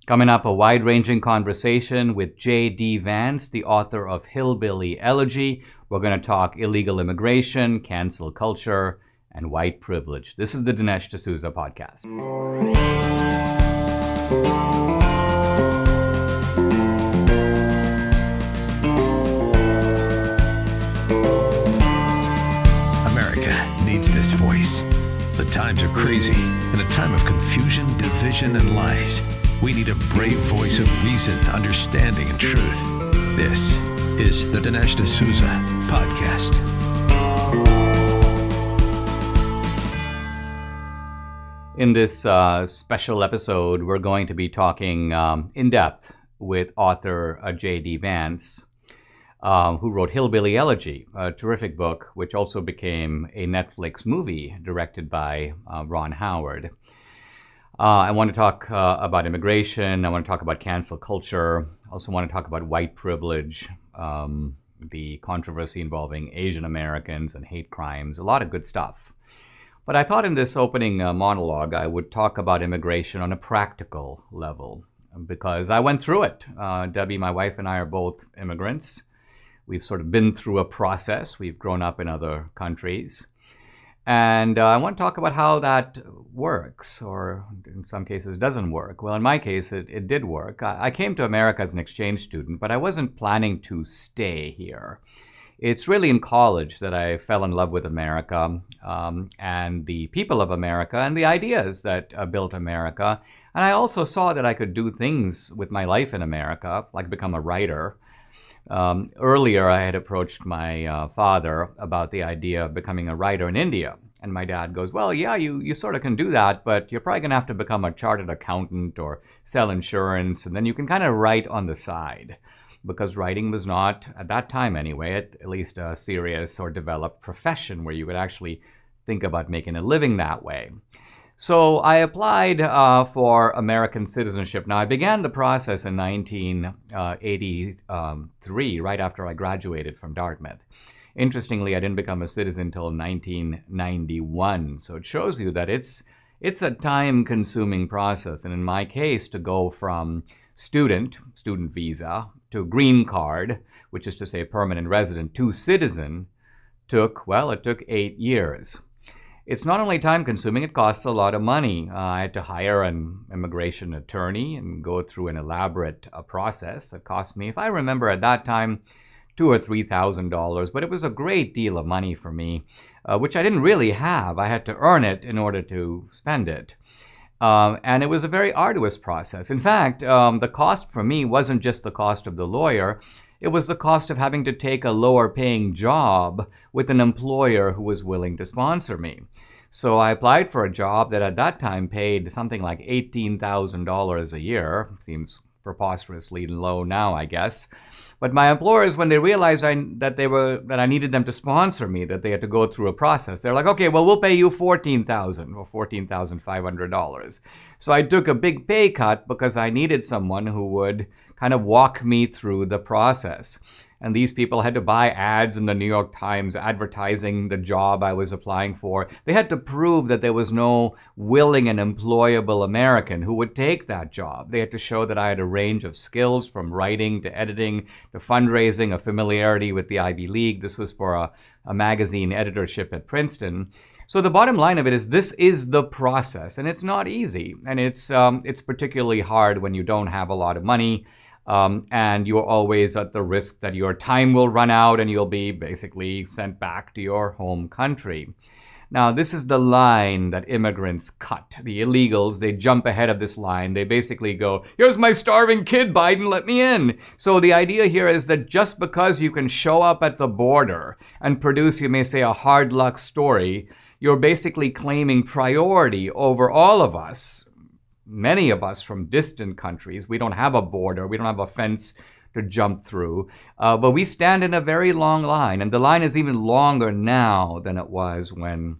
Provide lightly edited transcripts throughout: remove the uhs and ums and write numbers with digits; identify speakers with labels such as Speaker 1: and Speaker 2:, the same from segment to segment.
Speaker 1: Coming up, a wide-ranging conversation with J.D. Vance, the author of Hillbilly Elegy. We're going to talk illegal immigration, cancel culture, and white privilege. This is the Dinesh D'Souza podcast.
Speaker 2: America needs this voice. The times are crazy. In a time of confusion, division, and lies, we need a brave voice of reason, understanding, and truth. This is the Dinesh D'Souza podcast.
Speaker 1: In this special episode, we're going to be talking in depth with author J.D. Vance, who wrote Hillbilly Elegy, a terrific book, which also became a Netflix movie directed by Ron Howard. I want to talk about immigration. I want to talk about cancel culture. I also want to talk about white privilege, the controversy involving Asian Americans and hate crimes, a lot of good stuff. But I thought in this opening monologue, I would talk about immigration on a practical level because I went through it. Debbie, my wife, and I are both immigrants. We've sort of been through a process. We've grown up in other countries. And I want to talk about how that works, or in some cases doesn't work. Well, in my case, it did work. I came to America as an exchange student, but I wasn't planning to stay here. It's really in college that I fell in love with America and the people of America and the ideas that built America. And I also saw that I could do things with my life in America, like become a writer. Earlier, I had approached my father about the idea of becoming a writer in India. And my dad goes, well, yeah, you sort of can do that, but you're probably going to have to become a chartered accountant or sell insurance, and then you can kind of write on the side. Because writing was not, at that time anyway, at least a serious or developed profession where you could actually think about making a living that way. So I applied for American citizenship. Now, I began the process in 1983, right after I graduated from Dartmouth. Interestingly, I didn't become a citizen until 1991. So it shows you that it's a time-consuming process. And in my case, to go from student visa, to green card, which is to say permanent resident, to citizen, took 8 years. It's not only time-consuming, it costs a lot of money. I had to hire an immigration attorney and go through an elaborate process. It cost me, if I remember at that time, $2,000 or $3,000, but it was a great deal of money for me, which I didn't really have. I had to earn it in order to spend it. And it was a very arduous process. In fact, the cost for me wasn't just the cost of the lawyer. It was the cost of having to take a lower paying job with an employer who was willing to sponsor me. So I applied for a job that at that time paid something like $18,000 a year. Seems preposterously low now, I guess. But my employers, when they realized that I needed them to sponsor me, that they had to go through a process, they're like, okay, well, we'll pay you $14,000 or $14,500. So I took a big pay cut because I needed someone who would kind of walk me through the process. And these people had to buy ads in the New York Times advertising the job I was applying for. They had to prove that there was no willing and employable American who would take that job. They had to show that I had a range of skills from writing to editing to fundraising, a familiarity with the Ivy League. This was for a magazine editorship at Princeton. So the bottom line of it is this is the process, and it's not easy. And it's particularly hard when you don't have a lot of money. And you're always at the risk that your time will run out and you'll be basically sent back to your home country. Now, this is the line that immigrants cut. The illegals, they jump ahead of this line. They basically go, here's my starving kid, Biden, let me in. So the idea here is that just because you can show up at the border and produce, you may say, a hard luck story, you're basically claiming priority over all of us. Many of us from distant countries, we don't have a border, we don't have a fence to jump through, but we stand in a very long line, and the line is even longer now than it was when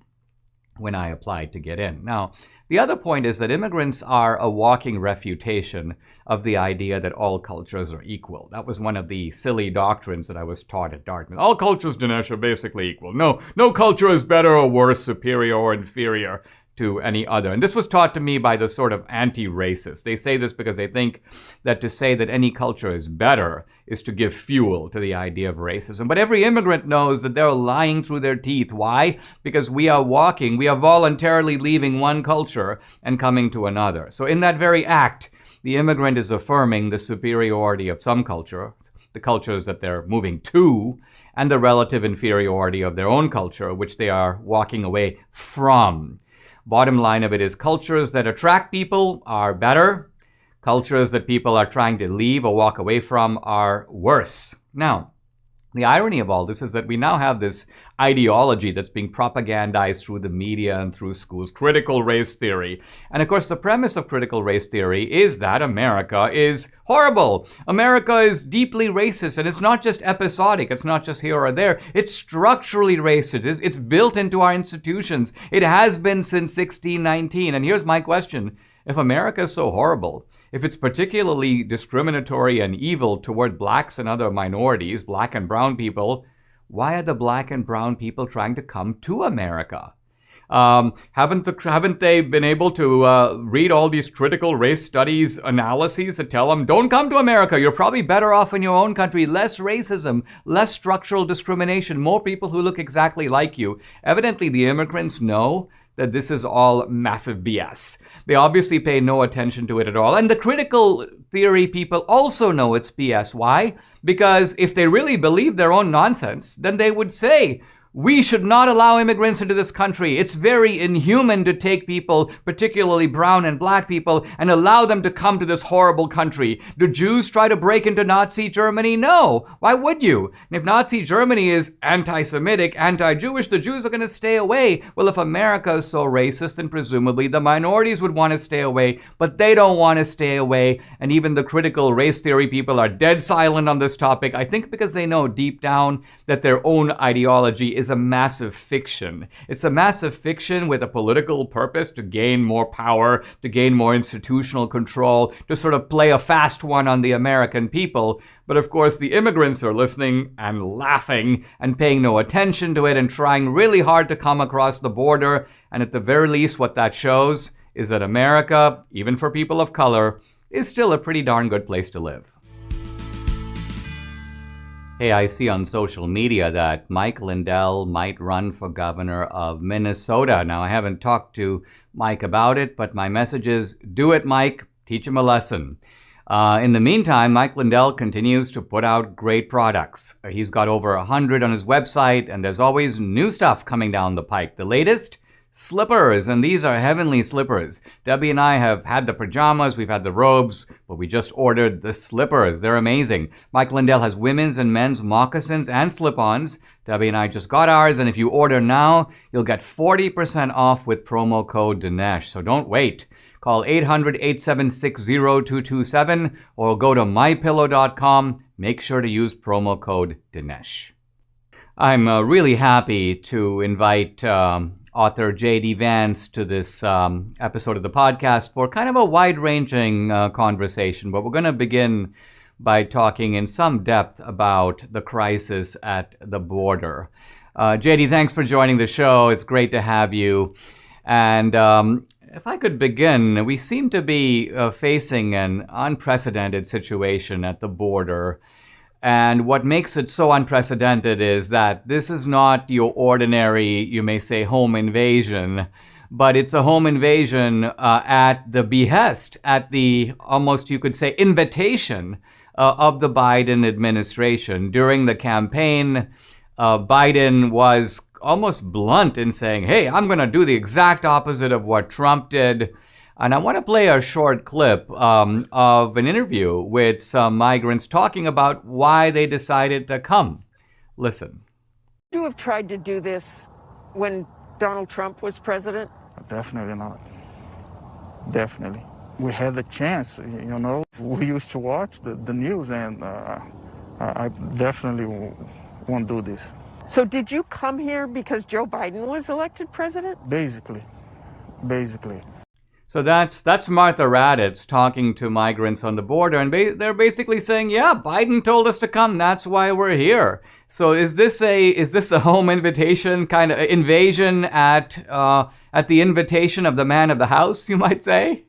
Speaker 1: I applied to get in. Now, the other point is that immigrants are a walking refutation of the idea that all cultures are equal. That was one of the silly doctrines that I was taught at Dartmouth. All cultures, Dinesh, are basically equal. No culture is better or worse, superior or inferior to any other. And this was taught to me by the sort of anti-racist. They say this because they think that to say that any culture is better is to give fuel to the idea of racism. But every immigrant knows that they're lying through their teeth. Why? Because we are voluntarily leaving one culture and coming to another. So in that very act, the immigrant is affirming the superiority of some culture, the cultures that they're moving to, and the relative inferiority of their own culture, which they are walking away from. Bottom line of it is cultures that attract people are better. Cultures that people are trying to leave or walk away from are worse. Now, the irony of all this is that we now have this ideology that's being propagandized through the media and through schools, critical race theory. And of course, the premise of critical race theory is that America is horrible. America is deeply racist, and it's not just episodic. It's not just here or there. It's structurally racist. It's built into our institutions. It has been since 1619. And here's my question. If America is so horrible, if it's particularly discriminatory and evil toward blacks and other minorities, black and brown people, why are the black and brown people trying to come to America? Haven't they been able to read all these critical race studies analyses that tell them, don't come to America, you're probably better off in your own country, less racism, less structural discrimination, more people who look exactly like you. Evidently, the immigrants know that this is all massive BS. They obviously pay no attention to it at all. And the critical theory people also know it's BS. Why? Because if they really believe their own nonsense, then they would say, we should not allow immigrants into this country. It's very inhuman to take people, particularly brown and black people, and allow them to come to this horrible country. Do Jews try to break into Nazi Germany? No. Why would you? And if Nazi Germany is anti-Semitic, anti-Jewish, the Jews are going to stay away. Well, if America is so racist, then presumably the minorities would want to stay away, but they don't want to stay away. And even the critical race theory people are dead silent on this topic, I think because they know deep down that their own ideology is a massive fiction. It's a massive fiction with a political purpose to gain more power, to gain more institutional control, to sort of play a fast one on the American people. But of course, the immigrants are listening and laughing and paying no attention to it and trying really hard to come across the border. And at the very least, what that shows is that America, even for people of color, is still a pretty darn good place to live. Hey, I see on social media that Mike Lindell might run for governor of Minnesota. Now, I haven't talked to Mike about it, but my message is, do it, Mike. Teach him a lesson. In the meantime, Mike Lindell continues to put out great products. He's got over 100 on his website, and there's always new stuff coming down the pike. The latest? Slippers, and these are heavenly slippers. Debbie and I have had the pajamas, we've had the robes, but we just ordered the slippers. They're amazing. Mike Lindell has women's and men's moccasins and slip-ons. Debbie and I just got ours, and if you order now, you'll get 40% off with promo code Dinesh. So don't wait. Call 800-876-0227 or go to mypillow.com. Make sure to use promo code Dinesh. I'm really happy to invite author J.D. Vance to this episode of the podcast for kind of a wide-ranging conversation. But we're going to begin by talking in some depth about the crisis at the border. J.D., thanks for joining the show. It's great to have you. And if I could begin, we seem to be facing an unprecedented situation at the border. And what makes it so unprecedented is that this is not your ordinary, you may say, home invasion, but it's a home invasion at the behest, at the almost, you could say, invitation of the Biden administration. During the campaign, Biden was almost blunt in saying, hey, I'm going to do the exact opposite of what Trump did. And I want to play a short clip of an interview with some migrants talking about why they decided to come. Listen.
Speaker 3: Would you have tried to do this when Donald Trump was president?
Speaker 4: Definitely not. Definitely. We had the chance, you know. We used to watch the news, and I definitely won't do this.
Speaker 3: So did you come here because Joe Biden was elected president?
Speaker 4: Basically.
Speaker 1: So that's Martha Raddatz talking to migrants on the border, and they're basically saying, "Yeah, Biden told us to come. That's why we're here." So is this a home invitation kind of invasion at the invitation of the man of the house, you might say?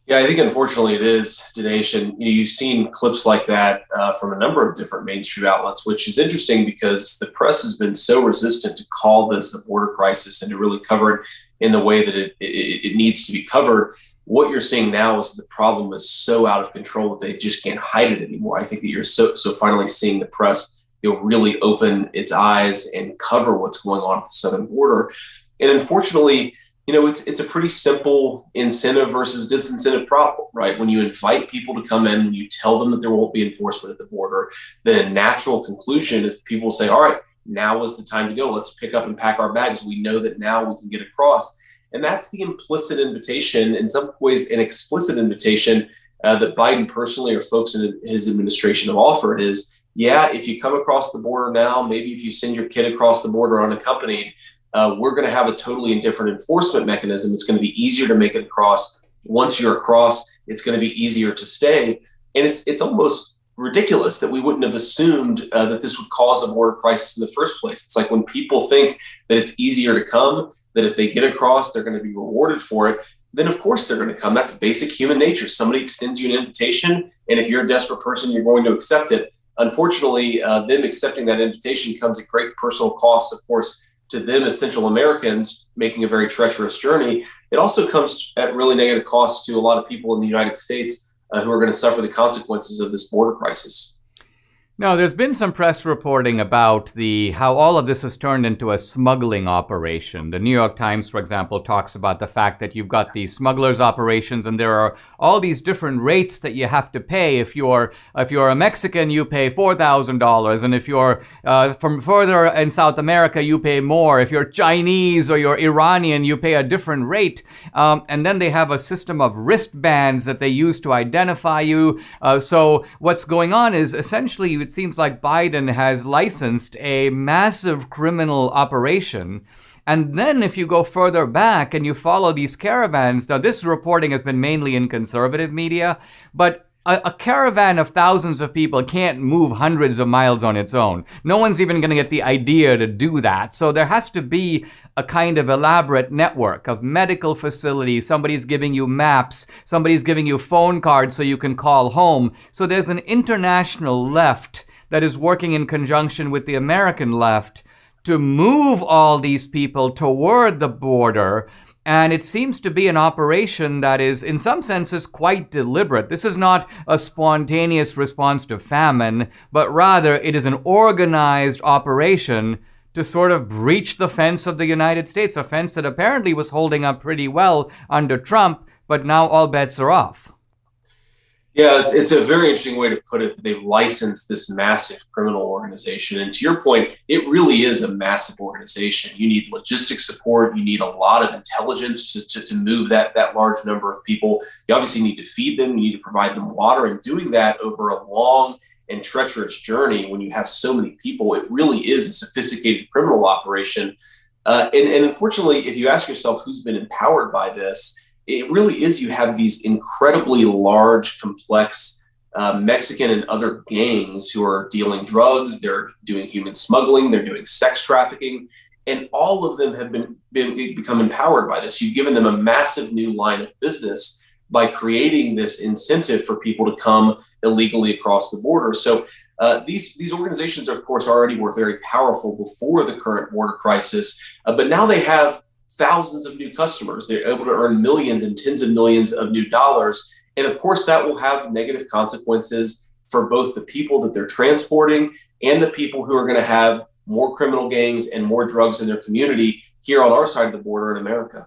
Speaker 5: Yeah, I think unfortunately it is, Dinesh, and you've seen clips like that from a number of different mainstream outlets, which is interesting because the press has been so resistant to call this a border crisis and to really cover it in the way that it needs to be covered. What you're seeing now is the problem is so out of control that they just can't hide it anymore. I think that you're so finally seeing the press really open its eyes and cover what's going on at the southern border. And unfortunately, it's a pretty simple incentive versus disincentive problem, right? When you invite people to come in, when you tell them that there won't be enforcement at the border, then a natural conclusion is people say, all right, now is the time to go. Let's pick up and pack our bags. We know that now we can get across. And that's the implicit invitation, in some ways an explicit invitation that Biden personally or folks in his administration have offered is, yeah, if you come across the border now, maybe if you send your kid across the border unaccompanied, we're going to have a totally different enforcement mechanism. It's going to be easier to make it across. Once you're across, it's going to be easier to stay. And it's almost ridiculous that we wouldn't have assumed that this would cause a border crisis in the first place. It's like when people think that it's easier to come, that if they get across, they're going to be rewarded for it, then of course they're going to come. That's basic human nature. Somebody extends you an invitation, and if you're a desperate person, you're going to accept it. Unfortunately, them accepting that invitation comes at great personal cost, of course, to them as Central Americans making a very treacherous journey. It also comes at really negative cost to a lot of people in the United States who are going to suffer the consequences of this border crisis.
Speaker 1: Now, there's been some press reporting about how all of this has turned into a smuggling operation. The New York Times, for example, talks about the fact that you've got these smugglers' operations, and there are all these different rates that you have to pay. If you're a Mexican, you pay $4,000, and if you're from further in South America, you pay more. If you're Chinese or you're Iranian, you pay a different rate. And then they have a system of wristbands that they use to identify you. So what's going on is essentially, it seems like Biden has licensed a massive criminal operation. And then if you go further back and you follow these caravans, now this reporting has been mainly in conservative media, but a caravan of thousands of people can't move hundreds of miles on its own. No one's even going to get the idea to do that. So there has to be a kind of elaborate network of medical facilities. Somebody's giving you maps. Somebody's giving you phone cards so you can call home. So there's an international left that is working in conjunction with the American left to move all these people toward the border. And it seems to be an operation that is, in some senses, quite deliberate. This is not a spontaneous response to famine, but rather it is an organized operation to sort of breach the fence of the United States, a fence that apparently was holding up pretty well under Trump, but now all bets are off.
Speaker 5: Yeah, it's a very interesting way to put it. They've licensed this massive criminal organization. And to your point, it really is a massive organization. You need logistic support. You need a lot of intelligence to move that large number of people. You obviously need to feed them. You need to provide them water. And doing that over a long and treacherous journey when you have so many people, it really is a sophisticated criminal operation. And unfortunately, if you ask yourself who's been empowered by this, it really is, you have these incredibly large, complex Mexican and other gangs who are dealing drugs, they're doing human smuggling, they're doing sex trafficking, and all of them have become empowered by this. You've given them a massive new line of business by creating this incentive for people to come illegally across the border. So these organizations, of course, already were very powerful before the current border crisis, but now they have thousands of new customers. They're able to earn millions and tens of millions of new dollars. And of course, that will have negative consequences for both the people that they're transporting and the people who are going to have more criminal gangs and more drugs in their community here on our side of the border in America.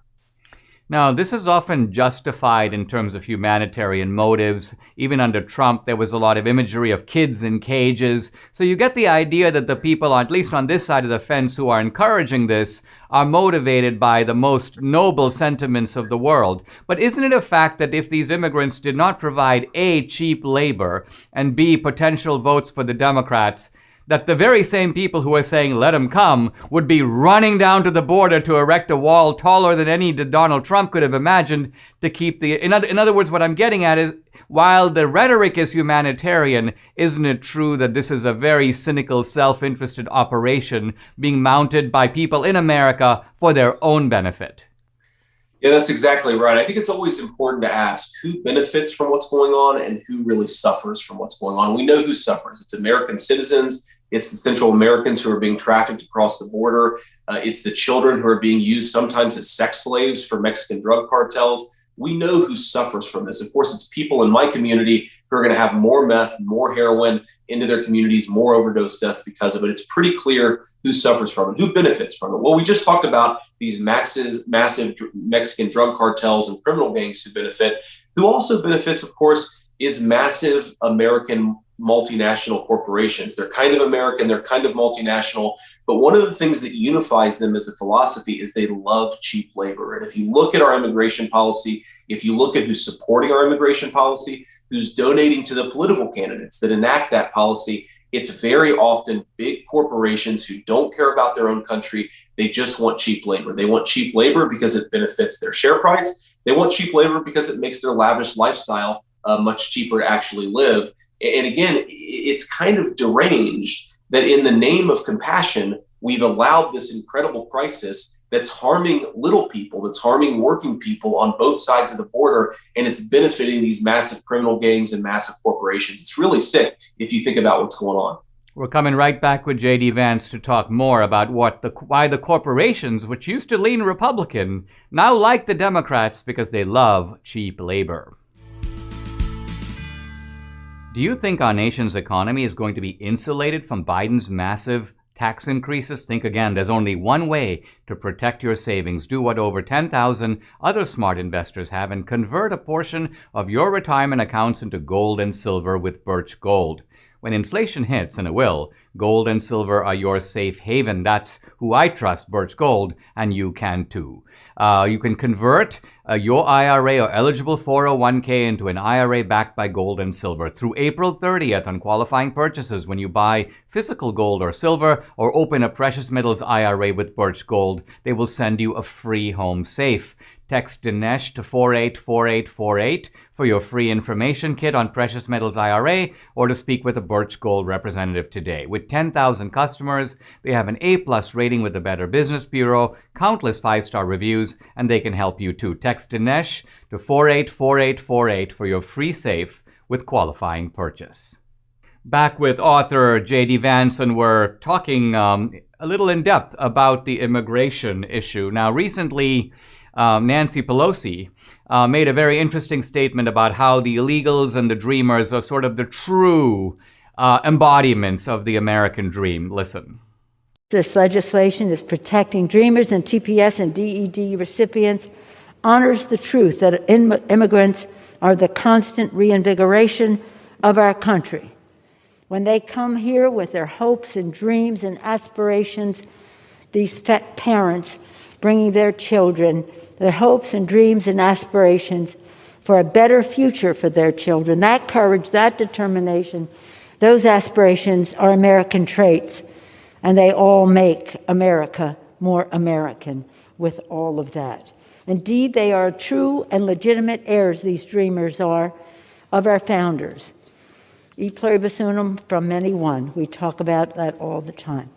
Speaker 1: Now, this is often justified in terms of humanitarian motives. Even under Trump, there was a lot of imagery of kids in cages. So you get the idea that the people, at least on this side of the fence, who are encouraging this are motivated by the most noble sentiments of the world. But isn't it a fact that if these immigrants did not provide A, cheap labor, and B, potential votes for the Democrats, that the very same people who are saying, let them come, would be running down to the border to erect a wall taller than any that Donald Trump could have imagined to keep the... In other words, what I'm getting at is, while the rhetoric is humanitarian, isn't it true that this is a very cynical, self-interested operation being mounted by people in America for their own benefit?
Speaker 5: Yeah, that's exactly right. I think it's always important to ask who benefits from what's going on and who really suffers from what's going on. We know who suffers. It's American citizens. It's the Central Americans who are being trafficked across the border. It's the children who are being used sometimes as sex slaves for Mexican drug cartels. We know who suffers from this. Of course, it's people in my community who are going to have more meth, more heroin into their communities, more overdose deaths because of it. It's pretty clear who suffers from it, who benefits from it. Well, we just talked about these massive Mexican drug cartels and criminal gangs who benefit. Who also benefits, of course, is massive American multinational corporations. They're kind of American, they're kind of multinational, but one of the things that unifies them as a philosophy is they love cheap labor. And if you look at our immigration policy, if you look at who's supporting our immigration policy, who's donating to the political candidates that enact that policy, it's very often big corporations who don't care about their own country. They just want cheap labor. They want cheap labor because it benefits their share price. They want cheap labor because it makes their lavish lifestyle much cheaper to actually live. And again, it's kind of deranged that in the name of compassion, we've allowed this incredible crisis that's harming little people, that's harming working people on both sides of the border, and it's benefiting these massive criminal gangs and massive corporations. It's really sick if you think about what's going on.
Speaker 1: We're coming right back with J.D. Vance to talk more about why the corporations, which used to lean Republican, now like the Democrats because they love cheap labor. Do you think our nation's economy is going to be insulated from Biden's massive tax increases? Think again. There's only one way to protect your savings. Do what over 10,000 other smart investors have and convert a portion of your retirement accounts into gold and silver with Birch Gold. When inflation hits, and it will, gold and silver are your safe haven. That's who I trust, Birch Gold, and you can too. You can convert your IRA or eligible 401k into an IRA backed by gold and silver through April 30th on qualifying purchases when you buy physical gold or silver or open a precious metals IRA with Birch Gold. They will send you a free home safe. Text Dinesh to 484848 for your free information kit on Precious Metals IRA or to speak with a Birch Gold representative today. With 10,000 customers, they have an A+ rating with the Better Business Bureau, countless 5-star reviews, and they can help you too. Text Dinesh to 484848 for your free safe with qualifying purchase. Back with author J.D. Vance, and we're talking a little in depth about the immigration issue. Now, recently, Nancy Pelosi made a very interesting statement about how the illegals and the dreamers are sort of the true embodiments of the American dream. Listen.
Speaker 6: This legislation is protecting dreamers and TPS and DED recipients, honors the truth that immigrants are the constant reinvigoration of our country. When they come here with their hopes and dreams and aspirations, these parents bringing their children, their hopes and dreams and aspirations for a better future for their children. That courage, that determination, those aspirations are American traits, and they all make America more American with all of that. Indeed, they are true and legitimate heirs, these dreamers are, of our founders. E pluribus unum, from many one. We talk about that all the time.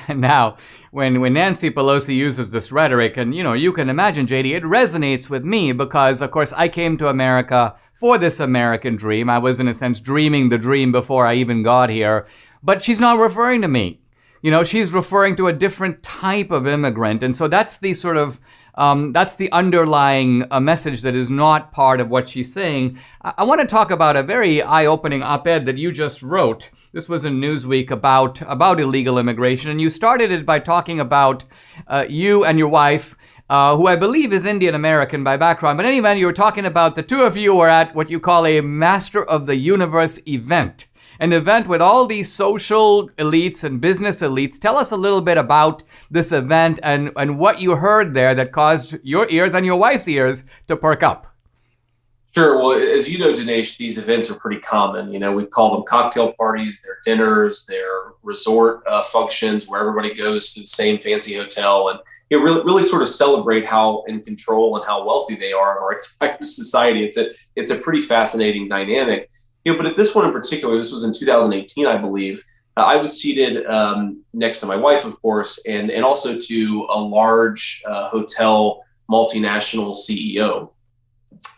Speaker 1: Now, when Nancy Pelosi uses this rhetoric, and you can imagine, JD, it resonates with me because, of course, I came to America for this American dream. I was, in a sense, dreaming the dream before I even got here. But she's not referring to me. She's referring to a different type of immigrant. And so that's the sort of, that's the underlying message that is not part of what she's saying. I want to talk about a very eye-opening op-ed that you just wrote. This was in Newsweek about illegal immigration, and you started it by talking about you and your wife, who I believe is Indian American by background. But anyway, you were talking about the two of you were at what you call a Master of the Universe event, an event with all these social elites and business elites. Tell us a little bit about this event and what you heard there that caused your ears and your wife's ears to perk up.
Speaker 5: Sure. Well, as you know, Dinesh, these events are pretty common. We call them cocktail parties, they're dinners, they're resort functions where everybody goes to the same fancy hotel and really sort of celebrate how in control and how wealthy they are in our entire society. It's a pretty fascinating dynamic. But at this one in particular, this was in 2018, I believe. I was seated next to my wife, of course, and also to a large hotel multinational CEO.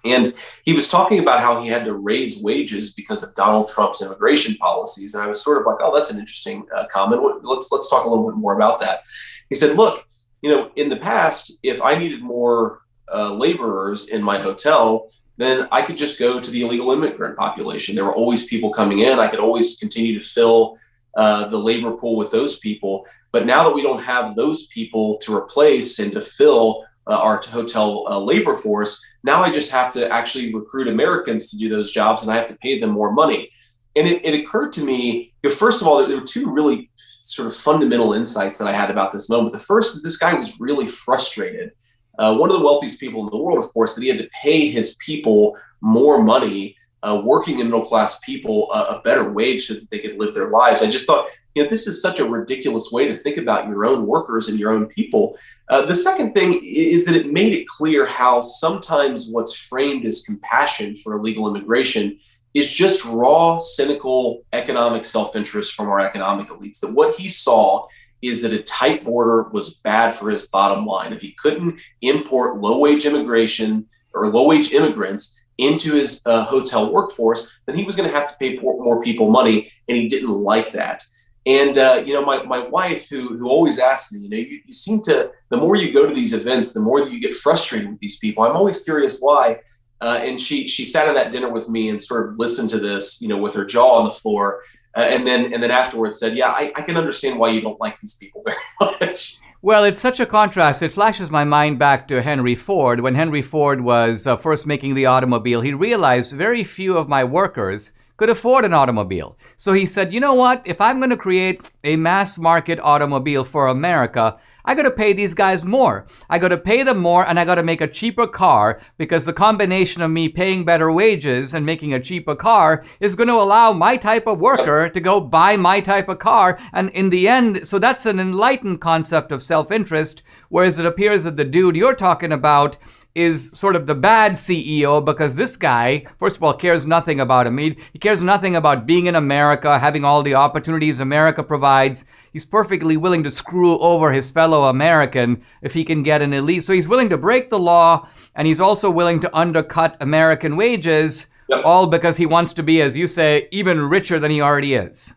Speaker 5: And he was talking about how he had to raise wages because of Donald Trump's immigration policies. And I was sort of like, oh, that's an interesting comment. Let's talk a little bit more about that. He said, look, in the past, if I needed more laborers in my hotel, then I could just go to the illegal immigrant population. There were always people coming in. I could always continue to fill the labor pool with those people. But now that we don't have those people to replace and to fill our hotel labor force, now I just have to actually recruit Americans to do those jobs, and I have to pay them more money. And it occurred to me, first of all, there were two really sort of fundamental insights that I had about this moment. The first is this guy was really frustrated. One of the wealthiest people in the world, of course, that he had to pay his people more money, working and middle class people a better wage so that they could live their lives. I just thought, this is such a ridiculous way to think about your own workers and your own people. The second thing is that it made it clear how sometimes what's framed as compassion for illegal immigration is just raw, cynical economic self-interest from our economic elites. That what he saw is that a tight border was bad for his bottom line. If he couldn't import low-wage immigration or low-wage immigrants into his hotel workforce, then he was going to have to pay more people money, and he didn't like that. And, my wife, who always asks me, you seem to, the more you go to these events, the more that you get frustrated with these people. I'm always curious why. And she sat at that dinner with me and sort of listened to this, with her jaw on the floor. And then afterwards said, yeah, I can understand why you don't like these people very much.
Speaker 1: Well, it's such a contrast. It flashes my mind back to Henry Ford. When Henry Ford was first making the automobile, he realized very few of my workers could afford an automobile. So he said, you know what? If I'm going to create a mass market automobile for America, I got to pay these guys more. I got to pay them more, and I got to make a cheaper car, because the combination of me paying better wages and making a cheaper car is going to allow my type of worker to go buy my type of car. And in the end, so that's an enlightened concept of self-interest, whereas it appears that the dude you're talking about is sort of the bad CEO, because this guy, first of all, cares nothing about him. He cares nothing about being in America, having all the opportunities America provides. He's perfectly willing to screw over his fellow American if he can get an elite. So he's willing to break the law, and he's also willing to undercut American wages, all because he wants to be, as you say, even richer than he already is.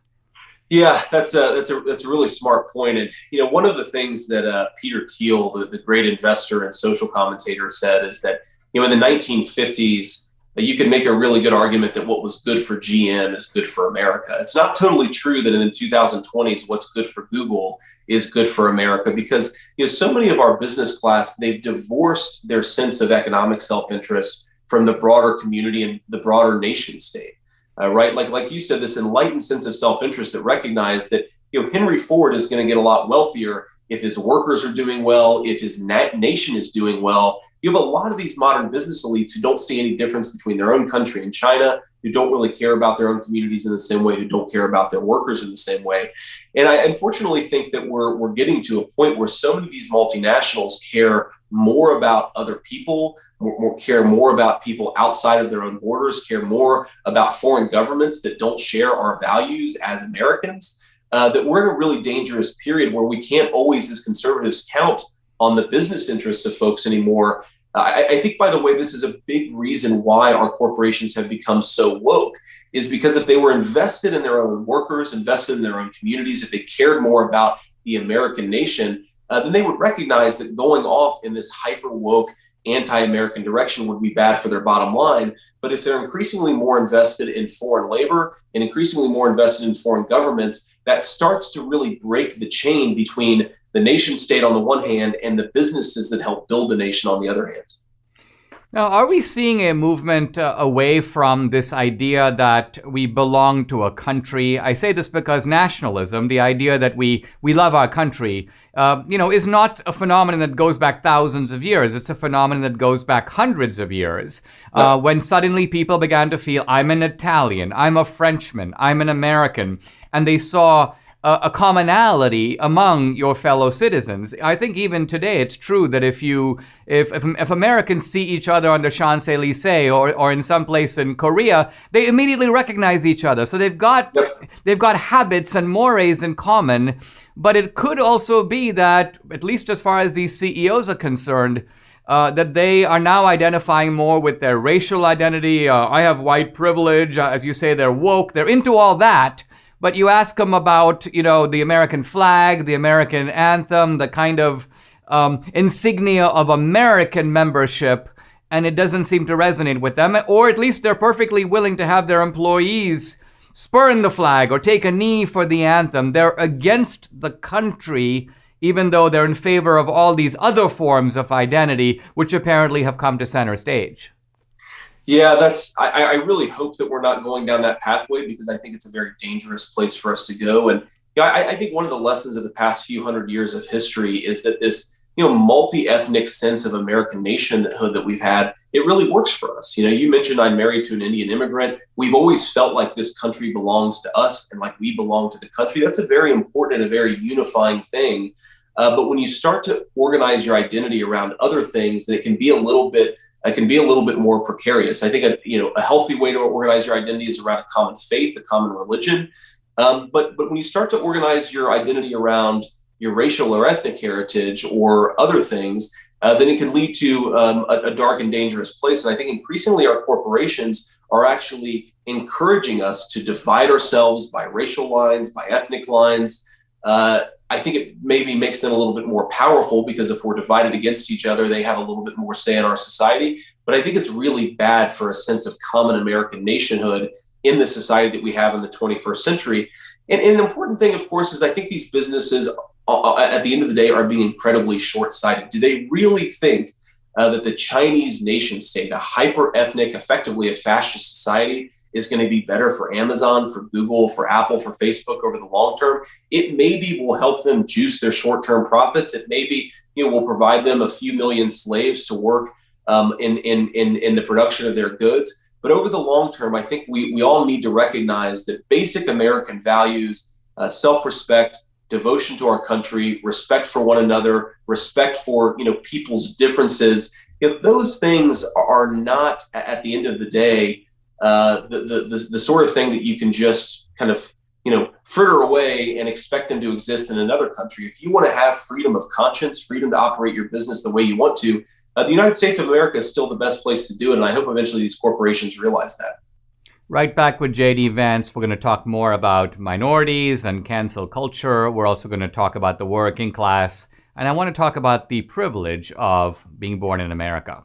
Speaker 5: Yeah, that's a really smart point. And, one of the things that Peter Thiel, the great investor and social commentator, said is that, in the 1950s, you could make a really good argument that what was good for GM is good for America. It's not totally true that in the 2020s, what's good for Google is good for America, because, so many of our business class, they've divorced their sense of economic self-interest from the broader community and the broader nation state. Right? Like you said, this enlightened sense of self-interest that recognized that, Henry Ford is going to get a lot wealthier if his workers are doing well, if his nation is doing well. You have a lot of these modern business elites who don't see any difference between their own country and China, who don't really care about their own communities in the same way, who don't care about their workers in the same way. And I unfortunately think that we're getting to a point where so many of these multinationals care more about other people, care more about people outside of their own borders, care more about foreign governments that don't share our values as Americans, that we're in a really dangerous period where we can't always, as conservatives, count on the business interests of folks anymore. I think, by the way, this is a big reason why our corporations have become so woke, is because if they were invested in their own workers, invested in their own communities, if they cared more about the American nation, then they would recognize that going off in this hyper woke anti-American direction would be bad for their bottom line. But if they're increasingly more invested in foreign labor and increasingly more invested in foreign governments, that starts to really break the chain between the nation state on the one hand and the businesses that help build the nation on the other hand.
Speaker 1: Now, are we seeing a movement away from this idea that we belong to a country? I say this because nationalism, the idea that we love our country, is not a phenomenon that goes back thousands of years. It's a phenomenon that goes back hundreds of years. When suddenly people began to feel, I'm an Italian, I'm a Frenchman, I'm an American, and they saw a commonality among your fellow citizens. I think even today it's true that if Americans see each other on the Champs-Élysées or in some place in Korea, they immediately recognize each other. So they've got habits and mores in common. But it could also be that, at least as far as these CEOs are concerned, that they are now identifying more with their racial identity. I have white privilege. As you say, they're woke. They're into all that. But you ask them about, the American flag, the American anthem, the kind of insignia of American membership, and it doesn't seem to resonate with them. Or at least they're perfectly willing to have their employees spurn the flag or take a knee for the anthem. They're against the country, even though they're in favor of all these other forms of identity, which apparently have come to center stage.
Speaker 5: Yeah, I really hope that we're not going down that pathway, because I think it's a very dangerous place for us to go. And I think one of the lessons of the past few hundred years of history is that this, multi-ethnic sense of American nationhood that we've had, it really works for us. You mentioned I'm married to an Indian immigrant. We've always felt like this country belongs to us and like we belong to the country. That's a very important and a very unifying thing. But when you start to organize your identity around other things, that it can be a little bit more precarious. I think a healthy way to organize your identity is around a common faith, a common religion. But when you start to organize your identity around your racial or ethnic heritage or other things, then it can lead to a dark and dangerous place. And I think increasingly our corporations are actually encouraging us to divide ourselves by racial lines, by ethnic lines. I think it maybe makes them a little bit more powerful, because if we're divided against each other, they have a little bit more say in our society. But I think it's really bad for a sense of common American nationhood in the society that we have in the 21st century. And an important thing, of course, is I think these businesses, at the end of the day, are being incredibly short-sighted. Do they really think that the Chinese nation state, a hyper-ethnic, effectively a fascist society, is going to be better for Amazon, for Google, for Apple, for Facebook over the long term? It maybe will help them juice their short-term profits. It maybe will provide them a few million slaves to work in the production of their goods. But over the long term, I think we all need to recognize that basic American values, self-respect, devotion to our country, respect for one another, respect for people's differences, if those things are not, at the end of the day, the sort of thing that you can just kind of fritter away and expect them to exist in another country. If you want to have freedom of conscience, freedom to operate your business the way you want to, the United States of America is still the best place to do it. And I hope eventually these corporations realize that.
Speaker 1: Right back with J.D. Vance. We're going to talk more about minorities and cancel culture. We're also going to talk about the working class. And I want to talk about the privilege of being born in America.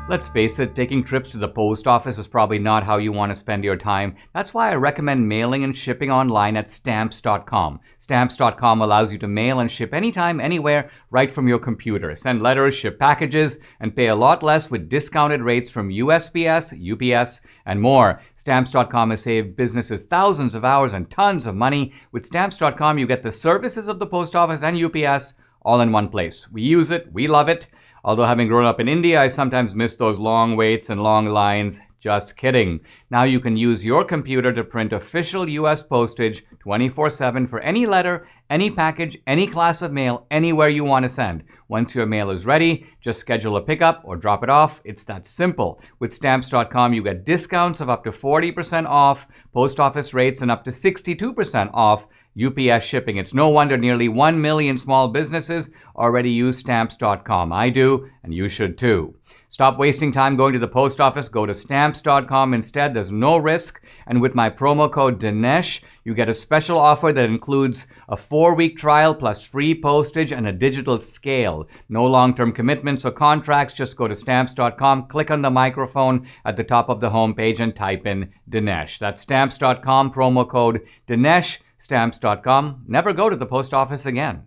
Speaker 1: Let's face it, taking trips to the post office is probably not how you want to spend your time. That's why I recommend mailing and shipping online at Stamps.com. Stamps.com allows you to mail and ship anytime, anywhere, right from your computer. Send letters, ship packages, and pay a lot less with discounted rates from USPS, UPS, and more. Stamps.com has saved businesses thousands of hours and tons of money. With Stamps.com, you get the services of the post office and UPS all in one place. We use it. We love it. Although having grown up in India, I sometimes miss those long waits and long lines. Just kidding. Now you can use your computer to print official U.S. postage 24/7 for any letter, any package, any class of mail, anywhere you want to send. Once your mail is ready, just schedule a pickup or drop it off. It's that simple. With Stamps.com, you get discounts of up to 40% off, post office rates, and up to 62% off UPS shipping. It's no wonder nearly 1 million small businesses already use Stamps.com. I do, and you should too. Stop wasting time going to the post office. Go to Stamps.com instead. There's no risk. And with my promo code Dinesh, you get a special offer that includes a 4-week trial plus free postage and a digital scale. No long-term commitments or contracts. Just go to Stamps.com, click on the microphone at the top of the homepage and type in Dinesh. That's Stamps.com, promo code Dinesh. Stamps.com. Never go to the post office again.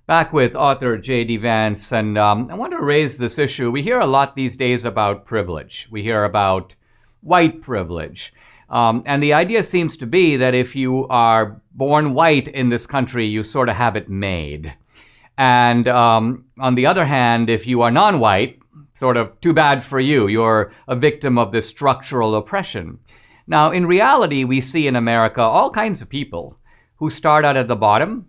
Speaker 1: Back with author J.D. Vance, and I want to raise this issue. We hear a lot these days about privilege. We hear about white privilege. And the idea seems to be that if you are born white in this country, you sort of have it made. And on the other hand, if you are non-white, sort of too bad for you. You're a victim of this structural oppression. Now, in reality, we see in America all kinds of people who start out at the bottom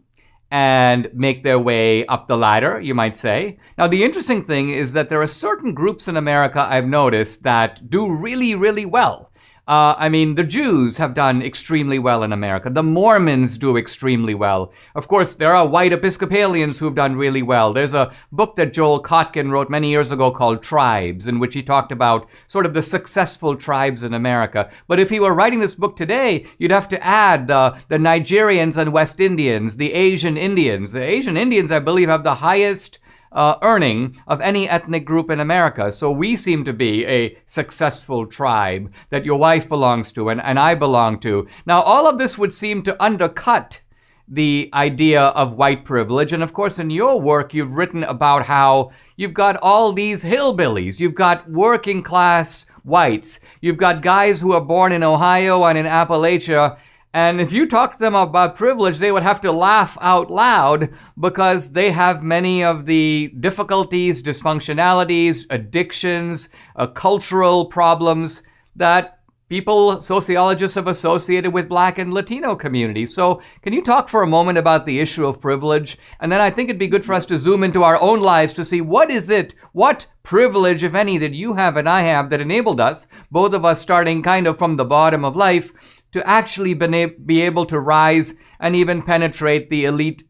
Speaker 1: and make their way up the ladder, you might say. Now, the interesting thing is that there are certain groups in America I've noticed that do really, really well. The Jews have done extremely well in America. The Mormons do extremely well. Of course, there are white Episcopalians who've done really well. There's a book that Joel Kotkin wrote many years ago called Tribes, in which he talked about sort of the successful tribes in America. But if he were writing this book today, you'd have to add the Nigerians and West Indians, the Asian Indians. The Asian Indians, I believe, have the highest earning of any ethnic group in America. So we seem to be a successful tribe that your wife belongs to and I belong to. Now, all of this would seem to undercut the idea of white privilege. And of course, in your work, you've written about how you've got all these hillbillies. You've got working class whites. You've got guys who are born in Ohio and in Appalachia. And if you talk to them about privilege, they would have to laugh out loud because they have many of the difficulties, dysfunctionalities, addictions, cultural problems that people, sociologists have associated with Black and Latino communities. So can you talk for a moment about the issue of privilege? And then I think it'd be good for us to zoom into our own lives to see what privilege, if any, that you have and I have that enabled us, both of us starting kind of from the bottom of life, to actually be able to rise and even penetrate the elite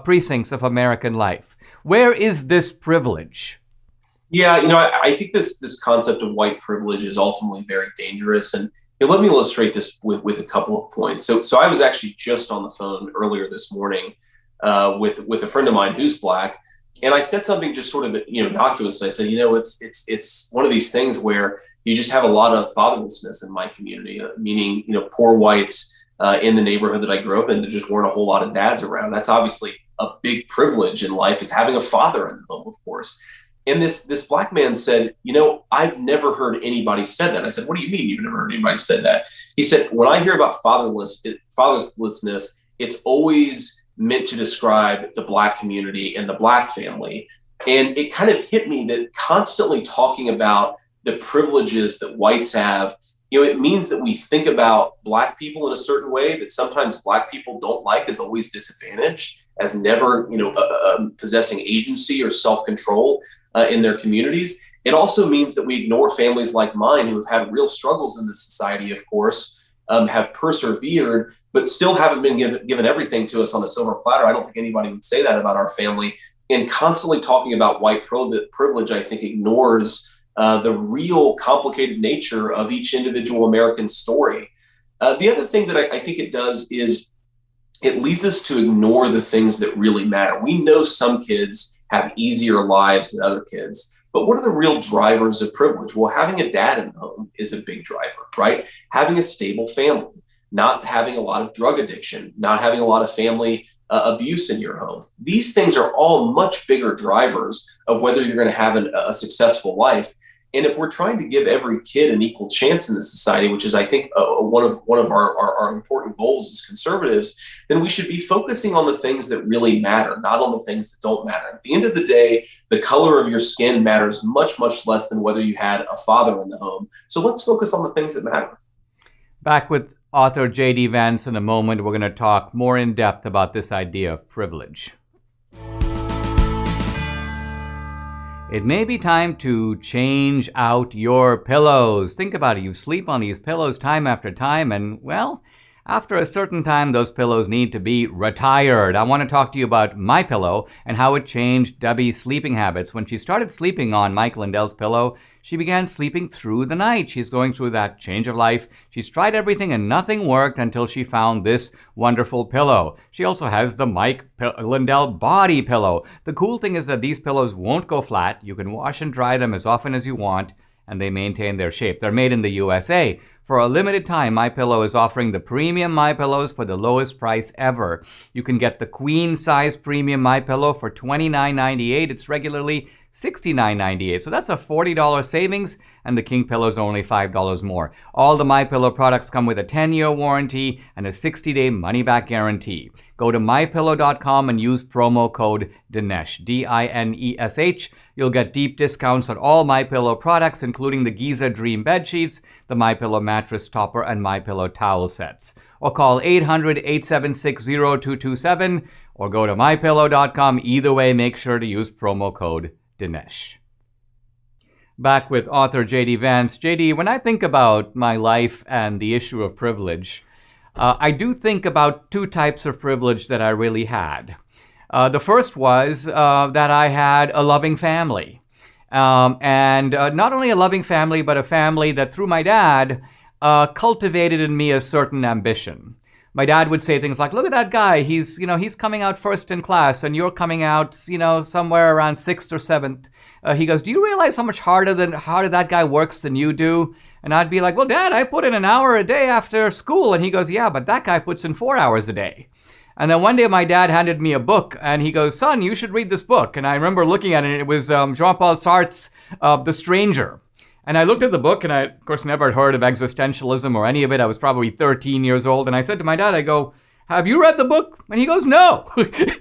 Speaker 1: precincts of American life. Where is this privilege?
Speaker 5: Yeah, I think this concept of white privilege is ultimately very dangerous. And let me illustrate this with a couple of points. So I was actually just on the phone earlier this morning with a friend of mine who's Black. And I said something just sort of, innocuous. I said, it's one of these things where you just have a lot of fatherlessness in my community, meaning, poor whites in the neighborhood that I grew up in, there just weren't a whole lot of dads around. That's obviously a big privilege in life, is having a father in the home, of course. And this Black man said, I've never heard anybody said that. I said, what do you mean you've never heard anybody said that? He said, when I hear about fatherlessness, it's always meant to describe the Black community and the Black family. And it kind of hit me that constantly talking about the privileges that whites have, it means that we think about Black people in a certain way that sometimes Black people don't like as always disadvantaged, as never, possessing agency or self-control in their communities. It also means that we ignore families like mine who have had real struggles in this society, of course, have persevered, but still haven't been given everything to us on a silver platter. I don't think anybody would say that about our family. And constantly talking about white privilege, I think, ignores the real complicated nature of each individual American story. The other thing that I think it does is it leads us to ignore the things that really matter. We know some kids have easier lives than other kids, but what are the real drivers of privilege? Well, having a dad in the home is a big driver, right? Having a stable family, not having a lot of drug addiction, not having a lot of family abuse in your home. These things are all much bigger drivers of whether you're going to have a successful life. And if we're trying to give every kid an equal chance in this society, which is, I think, one of our important goals as conservatives, then we should be focusing on the things that really matter, not on the things that don't matter. At the end of the day, the color of your skin matters much, much less than whether you had a father in the home. So let's focus on the things that matter.
Speaker 1: Back with author J.D. Vance in a moment. We're going to talk more in depth about this idea of privilege. It may be time to change out your pillows. Think about it. You sleep on these pillows time after time, and, well, after a certain time, those pillows need to be retired. I want to talk to you about my pillow and how it changed Debbie's sleeping habits. When she started sleeping on Mike Lindell's pillow, she began sleeping through the night. She's going through that change of life. She's tried everything and nothing worked until she found this wonderful pillow. She also has the Mike Lindell body pillow. The cool thing is that these pillows won't go flat. You can wash and dry them as often as you want, and they maintain their shape. They're made in the USA. For a limited time, MyPillow is offering the premium MyPillows for the lowest price ever. You can get the queen size premium MyPillow for $29.98. It's regularly $69.98. So that's a $40 savings, and the king pillow is only $5 more. All the MyPillow products come with a 10-year warranty and a 60-day money-back guarantee. Go to mypillow.com and use promo code Dinesh, D-I-N-E-S-H. You'll get deep discounts on all MyPillow products, including the Giza Dream bed sheets, the MyPillow mattress topper, and MyPillow towel sets. Or call 800-876-0227 or go to mypillow.com. Either way, make sure to use promo code Dinesh. Back with author J.D. Vance. J.D., when I think about my life and the issue of privilege, I do think about two types of privilege that I really had. The first was that I had a loving family. And not only a loving family, but a family that through my dad cultivated in me a certain ambition. My dad would say things like, look at that guy, he's coming out first in class and you're coming out, somewhere around 6th or 7th. He goes, do you realize how much harder that guy works than you do? And I'd be like, well, Dad, I put in an hour a day after school. And he goes, yeah, but that guy puts in 4 hours a day. And then one day my dad handed me a book and he goes, son, you should read this book. And I remember looking at it, and it was Jean-Paul Sartre's The Stranger. And I looked at the book, and I, of course, never heard of existentialism or any of it. I was probably 13 years old. And I said to my dad, I go, have you read the book? And he goes, no,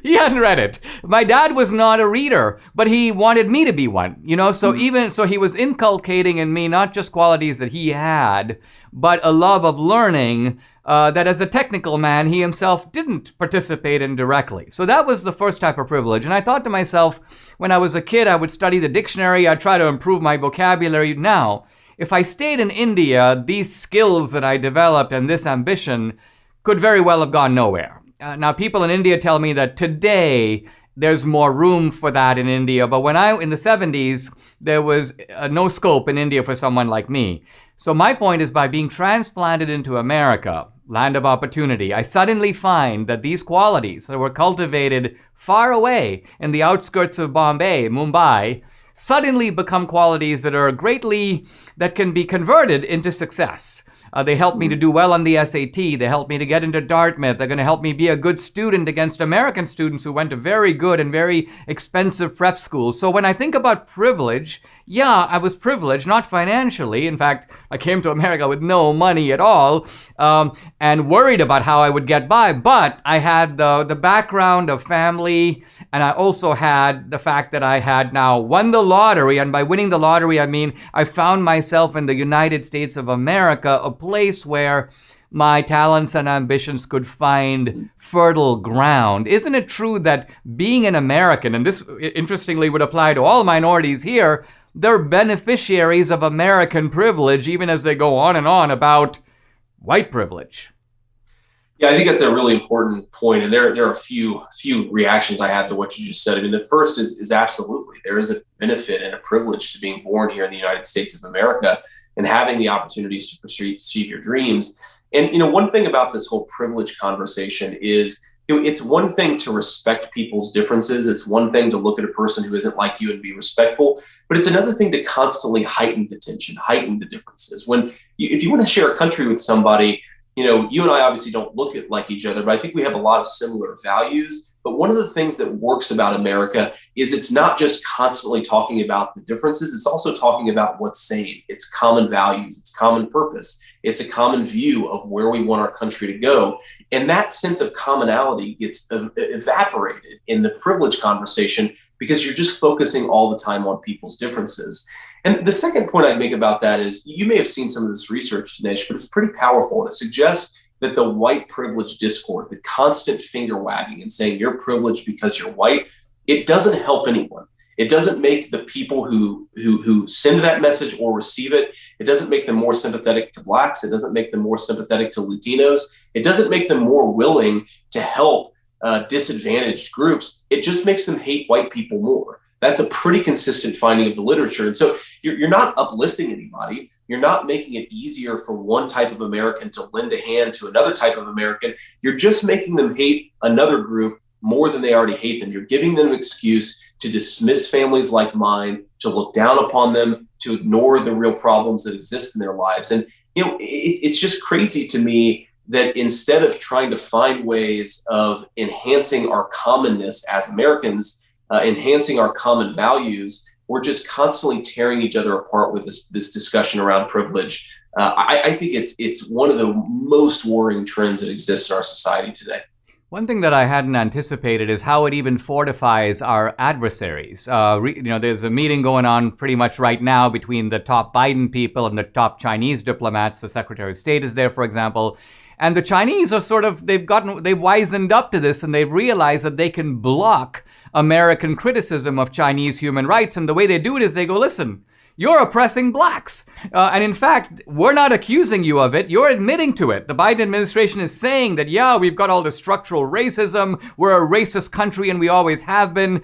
Speaker 1: he hadn't read it. My dad was not a reader, but he wanted me to be one, so he was inculcating in me not just qualities that he had, but a love of learning that as a technical man, he himself didn't participate in directly. So that was the first type of privilege. And I thought to myself, when I was a kid, I would study the dictionary. I'd try to improve my vocabulary. Now, if I stayed in India, these skills that I developed and this ambition could very well have gone nowhere. Now, people in India tell me that today there's more room for that in India. But in the 70s, there was no scope in India for someone like me. So my point is, by being transplanted into America, land of opportunity, I suddenly find that these qualities that were cultivated far away in the outskirts of Bombay, Mumbai, suddenly become qualities that can be converted into success. They helped me to do well on the SAT. They helped me to get into Dartmouth. They're going to help me be a good student against American students who went to very good and very expensive prep schools. So when I think about privilege, yeah, I was privileged, not financially. In fact, I came to America with no money at all and worried about how I would get by. But I had the background of family, and I also had the fact that I had now won the lottery. And by winning the lottery, I mean I found myself in the United States of America, a place where my talents and ambitions could find fertile ground. Isn't it true that being an American, and this interestingly would apply to all minorities here, they're beneficiaries of American privilege, even as they go on and on about white privilege?
Speaker 5: Yeah, I think that's a really important point. And there are a few reactions I have to what you just said. I mean, the first is absolutely, there is a benefit and a privilege to being born here in the United States of America and having the opportunities to pursue your dreams. And, one thing about this whole privilege conversation is, it's one thing to respect people's differences. It's one thing to look at a person who isn't like you and be respectful, but it's another thing to constantly heighten the tension, heighten the differences. If you want to share a country with somebody, you and I obviously don't look like each other, but I think we have a lot of similar values. But one of the things that works about America is it's not just constantly talking about the differences. It's also talking about what's same. It's common values. It's common purpose. It's a common view of where we want our country to go. And that sense of commonality gets evaporated in the privilege conversation because you're just focusing all the time on people's differences. And the second point I'd make about that is, you may have seen some of this research, Dinesh, but it's pretty powerful. And it suggests that the white privilege discourse, the constant finger wagging and saying you're privileged because you're white, it doesn't help anyone. It doesn't make the people who send that message or receive it, it doesn't make them more sympathetic to Blacks. It doesn't make them more sympathetic to Latinos. It doesn't make them more willing to help disadvantaged groups. It just makes them hate white people more. That's a pretty consistent finding of the literature. And so you're not uplifting anybody. You're not making it easier for one type of American to lend a hand to another type of American. You're just making them hate another group more than they already hate them. You're giving them an excuse to dismiss families like mine, to look down upon them, to ignore the real problems that exist in their lives. And it's just crazy to me that instead of trying to find ways of enhancing our commonness as Americans, enhancing our common values, we're just constantly tearing each other apart with this discussion around privilege. I think it's one of the most worrying trends that exists in our society today.
Speaker 1: One thing that I hadn't anticipated is how it even fortifies our adversaries. There's a meeting going on pretty much right now between the top Biden people and the top Chinese diplomats. The Secretary of State is there, for example. And the Chinese are they've wisened up to this, and they've realized that they can block American criticism of Chinese human rights. And the way they do it is they go, listen, you're oppressing blacks. And in fact, we're not accusing you of it. You're admitting to it. The Biden administration is saying that, yeah, we've got all this structural racism. We're a racist country and we always have been.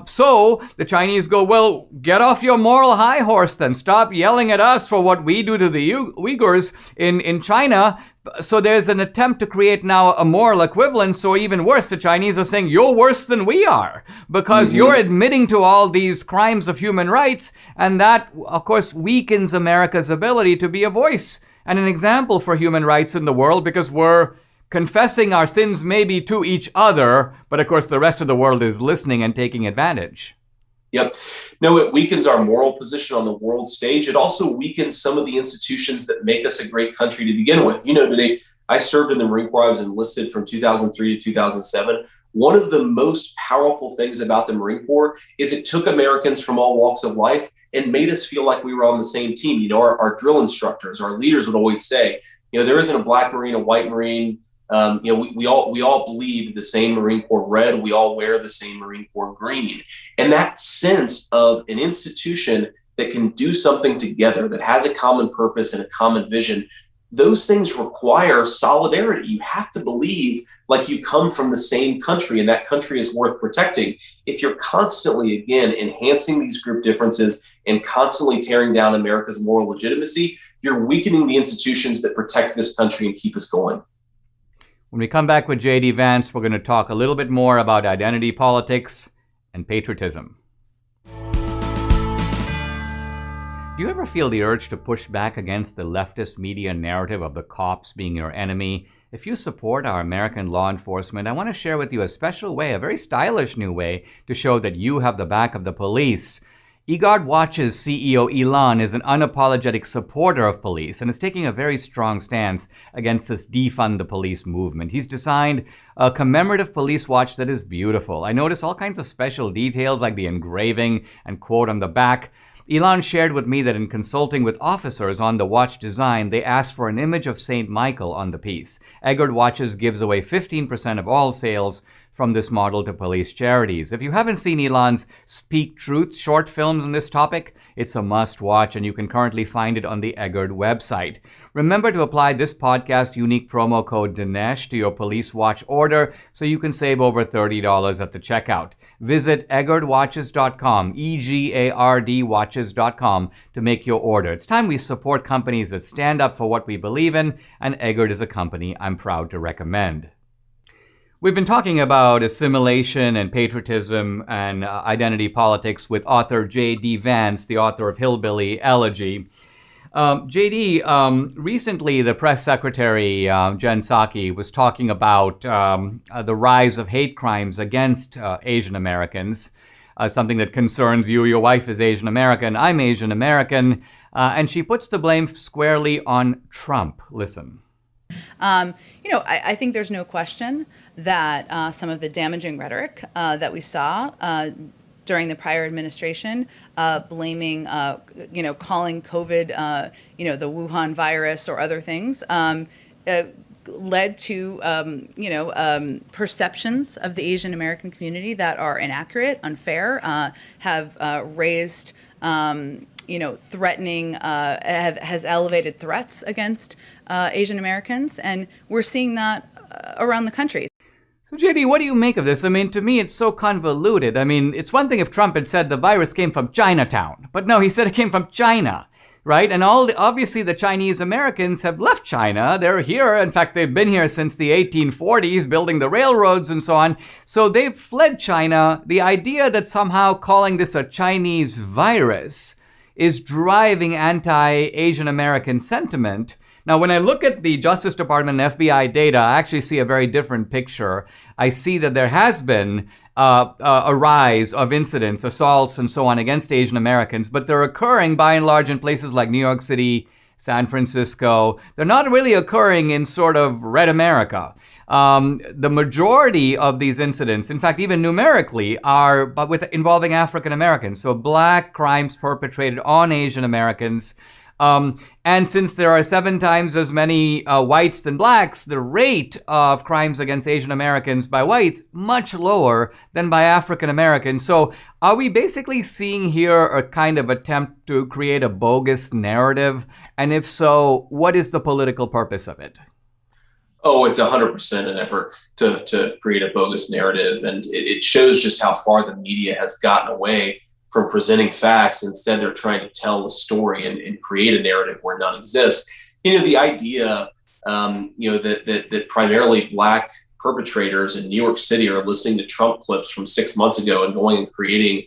Speaker 1: So the Chinese go, well, get off your moral high horse then. Stop yelling at us for what we do to the Uyghurs in China. So there's an attempt to create now a moral equivalence, or even worse, the Chinese are saying you're worse than we are because you're admitting to all these crimes of human rights, and that, of course, weakens America's ability to be a voice and an example for human rights in the world, because we're confessing our sins maybe to each other, but of course the rest of the world is listening and taking advantage.
Speaker 5: Yep. No, it weakens our moral position on the world stage. It also weakens some of the institutions that make us a great country to begin with. Today, I served in the Marine Corps. I was enlisted from 2003 to 2007. One of the most powerful things about the Marine Corps is it took Americans from all walks of life and made us feel like we were on the same team. Our drill instructors, our leaders would always say, there isn't a black Marine, a white Marine. We all bleed the same Marine Corps red. We all wear the same Marine Corps green. And that sense of an institution that can do something together, that has a common purpose and a common vision, those things require solidarity. You have to believe like you come from the same country and that country is worth protecting. If you're constantly, again, enhancing these group differences and constantly tearing down America's moral legitimacy, you're weakening the institutions that protect this country and keep us going.
Speaker 1: When we come back with J.D. Vance, we're going to talk a little bit more about identity politics and patriotism. Do you ever feel the urge to push back against the leftist media narrative of the cops being your enemy? If you support our American law enforcement, I want to share with you a special way, a very stylish new way, to show that you have the back of the police. eGuard Watch's CEO Elon is an unapologetic supporter of police and is taking a very strong stance against this defund the police movement. He's designed a commemorative police watch that is beautiful. I noticed all kinds of special details like the engraving and quote on the back. Elon shared with me that in consulting with officers on the watch design, they asked for an image of St. Michael on the piece. eGuard Watches gives away 15% of all sales from this model to police charities. If you haven't seen Elon's Speak Truth short films on this topic, it's a must watch, and you can currently find it on the eGuard website. Remember to apply this podcast unique promo code Dinesh to your police watch order so you can save over $30 at the checkout. Visit eGuardWatches.com, EGARD watches.com, to make your order. It's time we support companies that stand up for what we believe in, and eGuard is a company I'm proud to recommend. We've been talking about assimilation and patriotism and identity politics with author J.D. Vance, the author of Hillbilly Elegy. J.D., recently the press secretary, Jen Psaki, was talking about the rise of hate crimes against Asian Americans, something that concerns you. Your wife is Asian American, I'm Asian American, and she puts the blame squarely on Trump. Listen.
Speaker 7: I think there's no question that some of the damaging rhetoric that we saw during the prior administration, blaming, calling COVID, the Wuhan virus or other things, led to, perceptions of the Asian American community that are inaccurate, unfair, have raised, threatening, has elevated threats against Asian Americans, and we're seeing that around the country.
Speaker 1: So, JD, what do you make of this? I mean, to me, it's so convoluted. I mean, it's one thing if Trump had said the virus came from Chinatown, but no, he said it came from China. right? And obviously the Chinese Americans have left China. They're here. In fact, they've been here since the 1840s, building the railroads and so on. So they've fled China. The idea that somehow calling this a Chinese virus is driving anti-Asian American sentiment. Now, when I look at the Justice Department and FBI data, I actually see a very different picture. I see that there has been a rise of incidents, assaults, and so on against Asian Americans, but they're occurring by and large in places like New York City, San Francisco. They're not really occurring in sort of red America. The majority of these incidents, in fact, even numerically, are involving African Americans. So black crimes perpetrated on Asian Americans. And since there are 7 times as many whites than blacks, the rate of crimes against Asian Americans by whites much lower than by African Americans. So are we basically seeing here a kind of attempt to create a bogus narrative? And if so, what is the political purpose of it?
Speaker 5: Oh, it's 100% an effort to create a bogus narrative. And it shows just how far the media has gotten away from presenting facts. Instead, they're trying to tell a story and create a narrative where none exists. The idea, that primarily black perpetrators in New York City are listening to Trump clips from 6 months ago and going and creating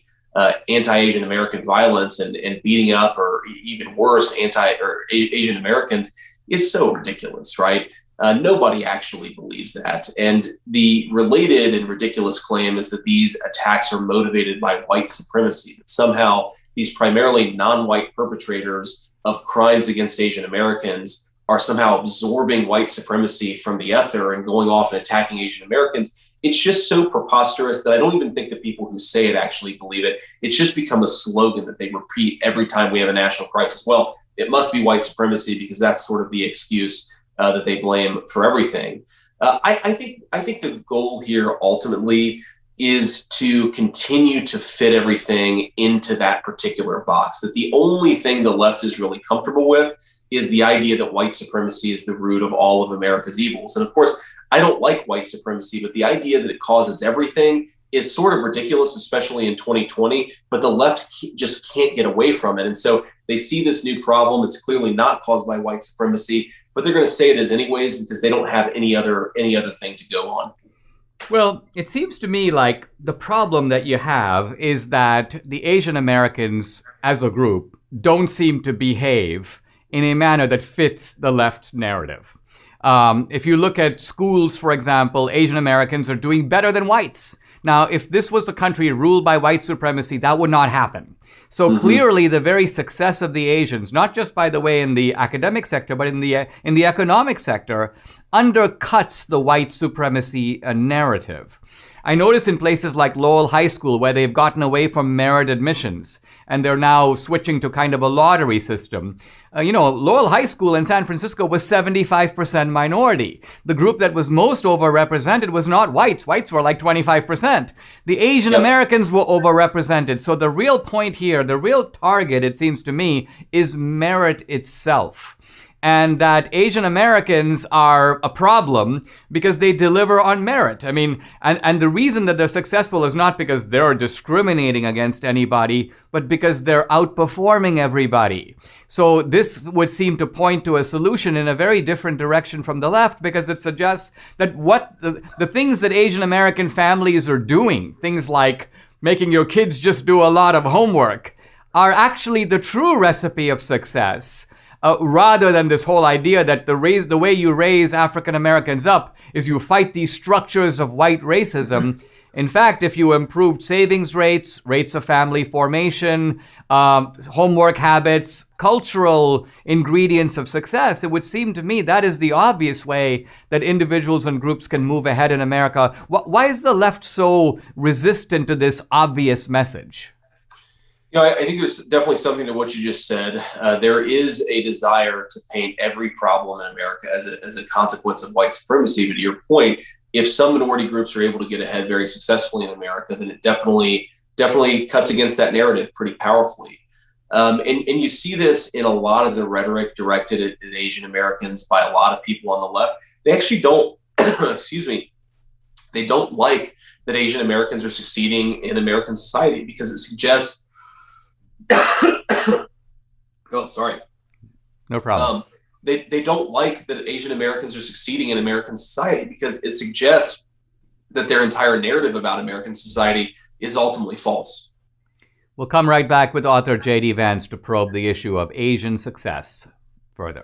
Speaker 5: anti-Asian American violence and beating up, or even worse, Asian Americans is so ridiculous, right? Nobody actually believes that. And the related and ridiculous claim is that these attacks are motivated by white supremacy, that somehow these primarily non-white perpetrators of crimes against Asian Americans are somehow absorbing white supremacy from the ether and going off and attacking Asian Americans. It's just so preposterous that I don't even think the people who say it actually believe it. It's just become a slogan that they repeat every time we have a national crisis. Well, it must be white supremacy because that's sort of the excuse that they blame for everything. I think the goal here ultimately is to continue to fit everything into that particular box, that the only thing the left is really comfortable with is the idea that white supremacy is the root of all of America's evils. And of course, I don't like white supremacy, but the idea that it causes everything is sort of ridiculous, especially in 2020, but the left just can't get away from it. And so they see this new problem. It's clearly not caused by white supremacy, but they're going to say it is anyways because they don't have any other thing to go on.
Speaker 1: Well, it seems to me like the problem that you have is that the Asian Americans as a group don't seem to behave in a manner that fits the left's narrative. If you look at schools, for example, Asian Americans are doing better than whites. Now, if this was a country ruled by white supremacy, that would not happen. So clearly, the very success of the Asians, not just, by the way, in the academic sector, but in the economic sector, undercuts the white supremacy narrative. I notice in places like Lowell High School, where they've gotten away from merit admissions, and they're now switching to kind of a lottery system. Lowell High School in San Francisco was 75% minority. The group that was most overrepresented was not whites. Whites were like 25%. The Asian Americans were overrepresented. So the real point here, the real target, it seems to me, is merit itself. And that Asian Americans are a problem because they deliver on merit. I mean, and the reason that they're successful is not because they're discriminating against anybody, but because they're outperforming everybody. So this would seem to point to a solution in a very different direction from the left, because it suggests that what the things that Asian American families are doing, things like making your kids just do a lot of homework, are actually the true recipe of success. Rather than this whole idea that the way you raise African Americans up is you fight these structures of white racism. In fact, if you improved savings rates of family formation, homework habits, cultural ingredients of success, it would seem to me that is the obvious way that individuals and groups can move ahead in America. Why is the left so resistant to this obvious message?
Speaker 5: I think there's definitely something to what you just said. There is a desire to paint every problem in America as a consequence of white supremacy. But to your point, if some minority groups are able to get ahead very successfully in America, then it definitely cuts against that narrative pretty powerfully. And you see this in a lot of the rhetoric directed at Asian Americans by a lot of people on the left. They actually don't, they don't like that Asian Americans are succeeding in American society because it suggests Oh, sorry.
Speaker 1: No problem.
Speaker 5: They don't like that Asian Americans are succeeding in American society because it suggests that their entire narrative about American society is ultimately false.
Speaker 1: We'll come right back with author J.D. Vance to probe the issue of Asian success further.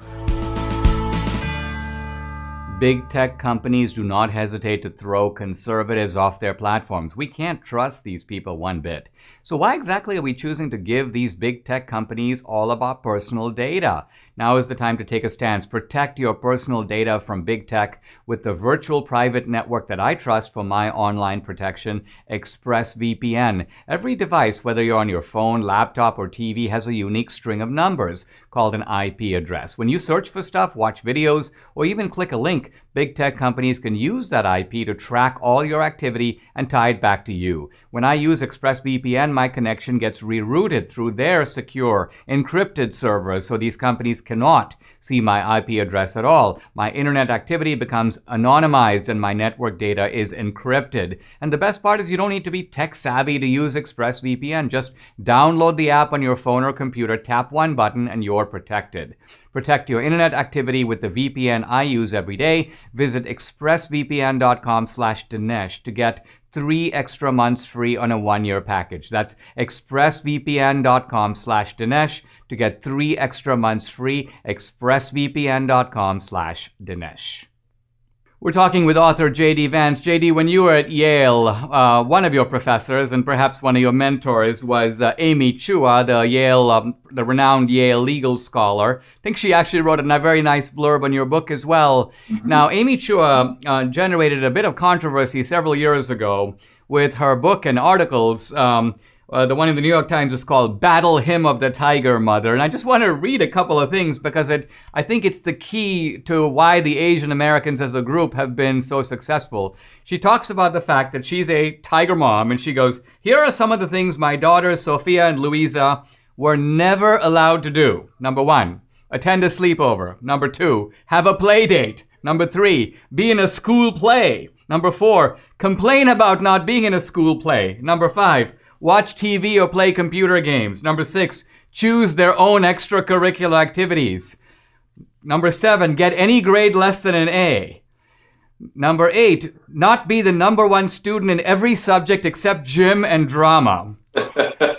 Speaker 1: Big tech companies do not hesitate to throw conservatives off their platforms. We can't trust these people one bit. So why exactly are we choosing to give these big tech companies all of our personal data? Now is the time to take a stance. Protect your personal data from big tech with the virtual private network that I trust for my online protection, ExpressVPN. Every device, whether you're on your phone, laptop, or TV, has a unique string of numbers called an IP address. When you search for stuff, watch videos, or even click a link, big tech companies can use that IP to track all your activity and tie it back to you. When I use ExpressVPN, my connection gets rerouted through their secure, encrypted servers, so these companies cannot see my IP address at all. My internet activity becomes anonymized and my network data is encrypted. And the best part is you don't need to be tech savvy to use ExpressVPN. Just download the app on your phone or computer, tap one button, and you're protected. Protect your internet activity with the VPN I use every day. Visit expressvpn.com/Dinesh to get 3 extra months free on a 1-year package. That's expressvpn.com/Dinesh to get 3 extra months free. expressvpn.com/Dinesh. We're talking with author J.D. Vance. J.D., when you were at Yale, one of your professors and perhaps one of your mentors was Amy Chua, the renowned Yale legal scholar. I think she actually wrote a very nice blurb on your book as well. Mm-hmm. Now, Amy Chua generated a bit of controversy several years ago with her book and articles. The one in the New York Times is called Battle Hymn of the Tiger Mother. And I just want to read a couple of things because I think it's the key to why the Asian Americans as a group have been so successful. She talks about the fact that she's a tiger mom, and she goes, "Here are some of the things my daughters, Sophia and Louisa, were never allowed to do. Number 1, attend a sleepover. Number 2, have a play date. Number 3, be in a school play. Number 4, complain about not being in a school play. Number 5, watch TV or play computer games. Number 6, choose their own extracurricular activities. Number 7, get any grade less than an A. Number 8, not be the number 1 student in every subject except gym and drama.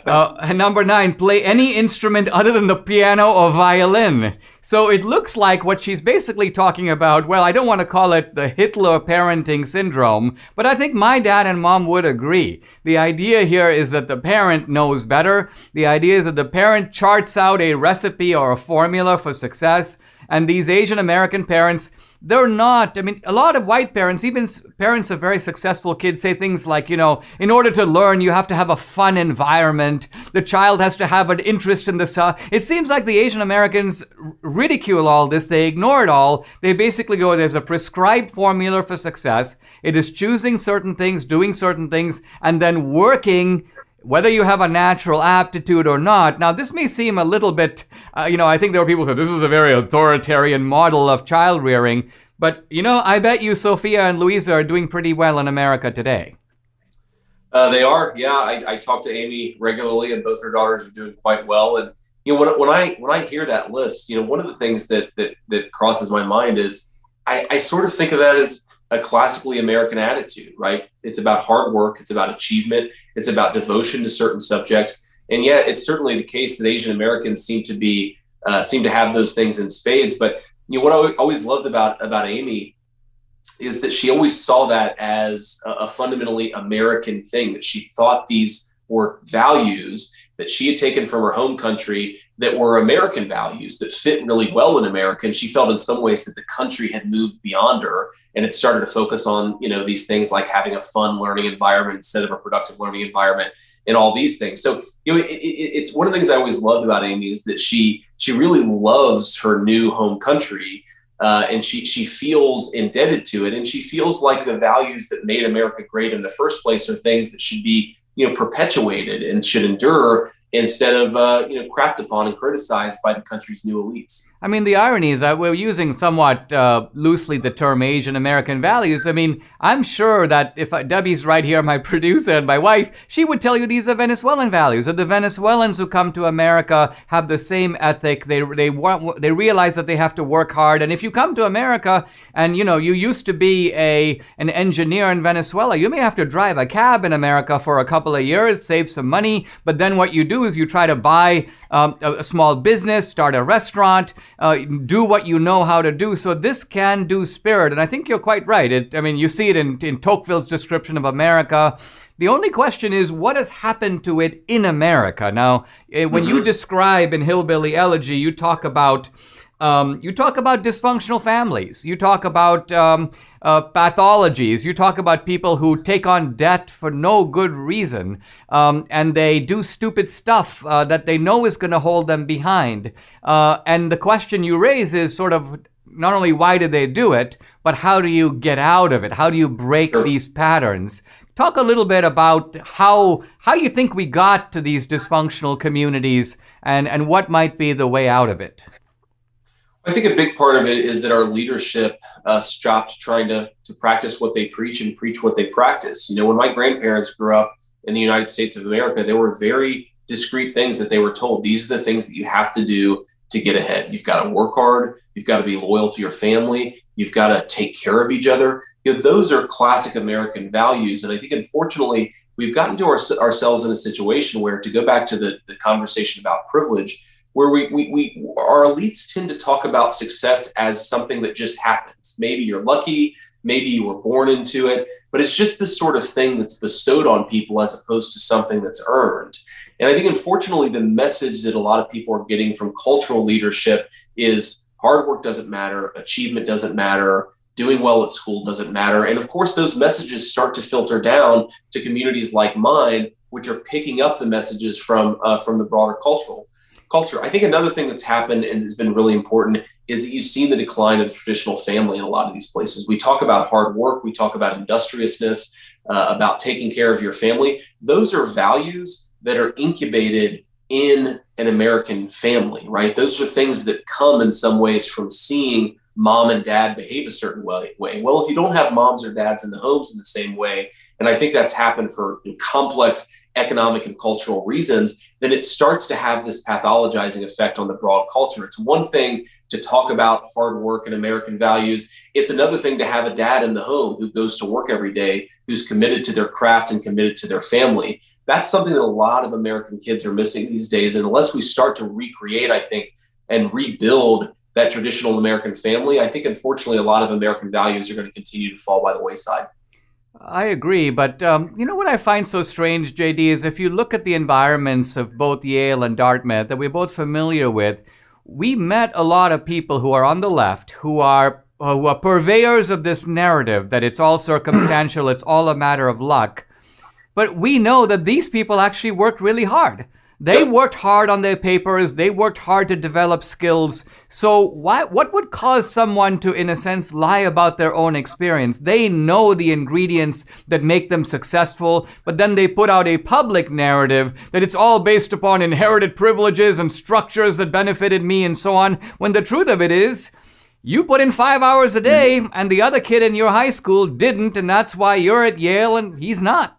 Speaker 1: And number 9, play any instrument other than the piano or violin." So it looks like what she's basically talking about, well, I don't want to call it the Hitler parenting syndrome, but I think my dad and mom would agree. The idea here is that the parent knows better. The idea is that the parent charts out a recipe or a formula for success, and these Asian American parents, they're not, I mean, a lot of white parents, even parents of very successful kids, say things like, in order to learn, you have to have a fun environment. The child has to have an interest in the It seems like the Asian Americans ridicule all this. They ignore it all. They basically go, there's a prescribed formula for success. It is choosing certain things, doing certain things, and then working whether you have a natural aptitude or not. Now, this may seem a little bit, I think there are people who say this is a very authoritarian model of child rearing. But, I bet you Sophia and Louisa are doing pretty well in America today.
Speaker 5: They are. Yeah, I talk to Amy regularly, and both her daughters are doing quite well. And, when I hear that list, one of the things that crosses my mind is I sort of think of that as a classically American attitude, right? It's about hard work. It's about achievement. It's about devotion to certain subjects. And yet it's certainly the case that Asian Americans seem to have those things in spades. But what I always loved about Amy is that she always saw that as a fundamentally American thing, that she thought these were values that she had taken from her home country that were American values that fit really well in America. And she felt in some ways that the country had moved beyond her and it started to focus on, these things like having a fun learning environment instead of a productive learning environment and all these things. So, it's one of the things I always loved about Amy is that she really loves her new home country. And she feels indebted to it. And she feels like the values that made America great in the first place are things that should be, perpetuated and should endure instead of crapped upon and criticized by the country's new elites.
Speaker 1: I mean, the irony is that we're using somewhat loosely the term Asian American values. I mean, I'm sure that if Debbie's right here, my producer and my wife, she would tell you these are Venezuelan values. That the Venezuelans who come to America have the same ethic. They realize that they have to work hard. And if you come to America and you used to be an engineer in Venezuela, you may have to drive a cab in America for a couple of years, save some money. But then what you do is you try to buy a small business, start a restaurant. Do what you know how to do. So this can-do spirit, and I think you're quite right. You see it in Tocqueville's description of America. The only question is, what has happened to it in America? Now, when you describe in Hillbilly Elegy, you talk about dysfunctional families. You talk about pathologies. You talk about people who take on debt for no good reason, and they do stupid stuff that they know is going to hold them behind. And the question you raise is sort of not only why did they do it, but how do you get out of it? How do you break these patterns? Talk a little bit about how you think we got to these dysfunctional communities and what might be the way out of it.
Speaker 5: I think a big part of it is that our leadership stopped trying to practice what they preach and preach what they practice. When my grandparents grew up in the United States of America, there were very discrete things that they were told. These are the things that you have to do to get ahead. You've got to work hard. You've got to be loyal to your family. You've got to take care of each other. Those are classic American values. And I think, unfortunately, we've gotten to ourselves in a situation where, to go back to the conversation about privilege, where our elites tend to talk about success as something that just happens. Maybe you're lucky, maybe you were born into it, but it's just this sort of thing that's bestowed on people as opposed to something that's earned. And I think, unfortunately, the message that a lot of people are getting from cultural leadership is hard work doesn't matter, achievement doesn't matter, doing well at school doesn't matter. And of course, those messages start to filter down to communities like mine, which are picking up the messages from the broader culture. I think another thing that's happened and has been really important is that you've seen the decline of the traditional family in a lot of these places. We talk about hard work, we talk about industriousness, about taking care of your family. Those are values that are incubated in an American family, right? Those are things that come in some ways from seeing mom and dad behave a certain way. Well, if you don't have moms or dads in the homes in the same way, and I think that's happened for complex economic and cultural reasons, then it starts to have this pathologizing effect on the broad culture. It's one thing to talk about hard work and American values. It's another thing to have a dad in the home who goes to work every day, who's committed to their craft and committed to their family. That's something that a lot of American kids are missing these days. And unless we start to recreate, I think, and rebuild that traditional American family, I think, unfortunately, a lot of American values are going to continue to fall by the wayside.
Speaker 1: I agree, but what I find so strange, JD, is if you look at the environments of both Yale and Dartmouth that we're both familiar with, we met a lot of people who are on the left, who are purveyors of this narrative that it's all circumstantial, it's all a matter of luck. But we know that these people actually worked really hard. They worked hard on their papers. They worked hard to develop skills. So what would cause someone to, in a sense, lie about their own experience? They know the ingredients that make them successful, but then they put out a public narrative that it's all based upon inherited privileges and structures that benefited me and so on, when the truth of it is, you put in 5 hours a day and the other kid in your high school didn't, and that's why you're at Yale and he's not.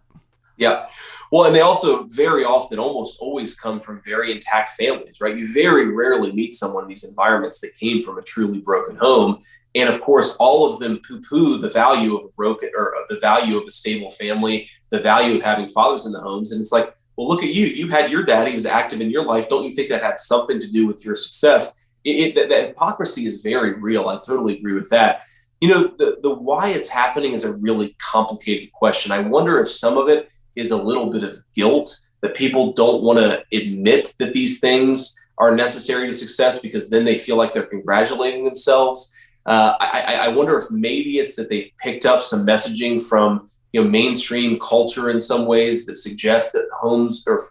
Speaker 5: Yeah. Well, and they also very often, almost always, come from very intact families, right? You very rarely meet someone in these environments that came from a truly broken home. And of course, all of them poo-poo the value of a broken, or the value of a stable family, the value of having fathers in the homes. And it's like, well, look at you. You had your dad. He was active in your life. Don't you think that had something to do with your success? The hypocrisy is very real. I totally agree with that. The why it's happening is a really complicated question. I wonder if some of it is a little bit of guilt that people don't want to admit that these things are necessary to success because then they feel like they're congratulating themselves. I wonder if maybe it's that they've picked up some messaging from mainstream culture in some ways that suggests that homes or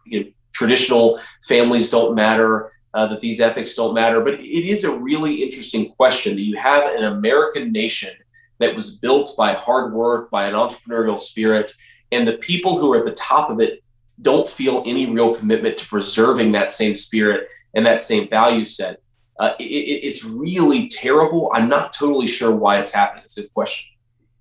Speaker 5: traditional families don't matter, that these ethics don't matter. But it is a really interesting question that you have an American nation that was built by hard work, by an entrepreneurial spirit, and the people who are at the top of it don't feel any real commitment to preserving that same spirit and that same value set. It's really terrible. I'm not totally sure why it's happening. It's a good question.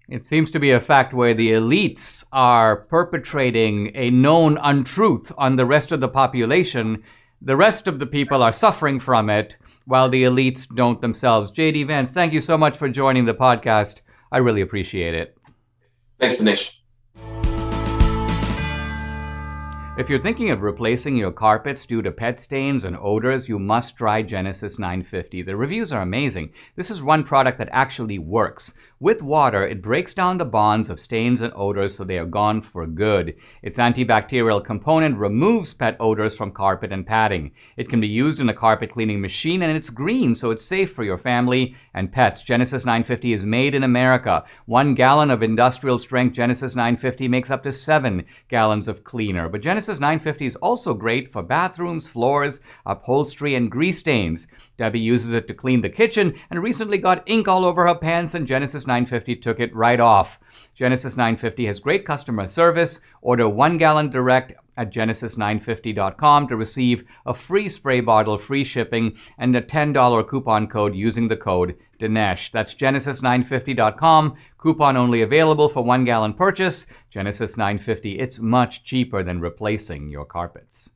Speaker 1: It seems to be a fact where the elites are perpetrating a known untruth on the rest of the population. The rest of the people are suffering from it, while the elites don't themselves. J.D. Vance, thank you so much for joining the podcast. I really appreciate it.
Speaker 5: Thanks, Dinesh.
Speaker 1: If you're thinking of replacing your carpets due to pet stains and odors, you must try Genesis 950. The reviews are amazing. This is one product that actually works. With water, it breaks down the bonds of stains and odors so they are gone for good. Its antibacterial component removes pet odors from carpet and padding. It can be used in a carpet cleaning machine, and it's green, so it's safe for your family and pets. Genesis 950 is made in America. 1 gallon of industrial strength Genesis 950 makes up to 7 gallons of cleaner. But Genesis 950 is also great for bathrooms, floors, upholstery, and grease stains. Debbie uses it to clean the kitchen and recently got ink all over her pants, and Genesis 950 took it right off. Genesis 950 has great customer service. Order 1 gallon direct at genesis950.com to receive a free spray bottle, free shipping, and a $10 coupon code using the code Dinesh. That's genesis950.com. Coupon only available for 1 gallon purchase. Genesis 950. It's much cheaper than replacing your carpets.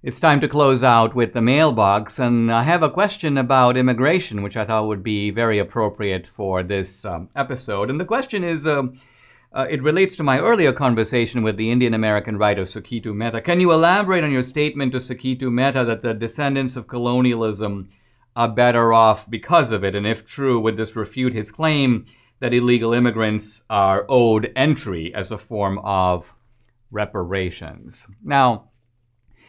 Speaker 1: It's time to close out with the mailbox, and I have a question about immigration, which I thought would be very appropriate for this episode. And the question is, it relates to my earlier conversation with the Indian-American writer Sukitu Mehta. Can you elaborate on your statement to Sukitu Mehta that the descendants of colonialism are better off because of it? And if true, would this refute his claim that illegal immigrants are owed entry as a form of reparations? Now,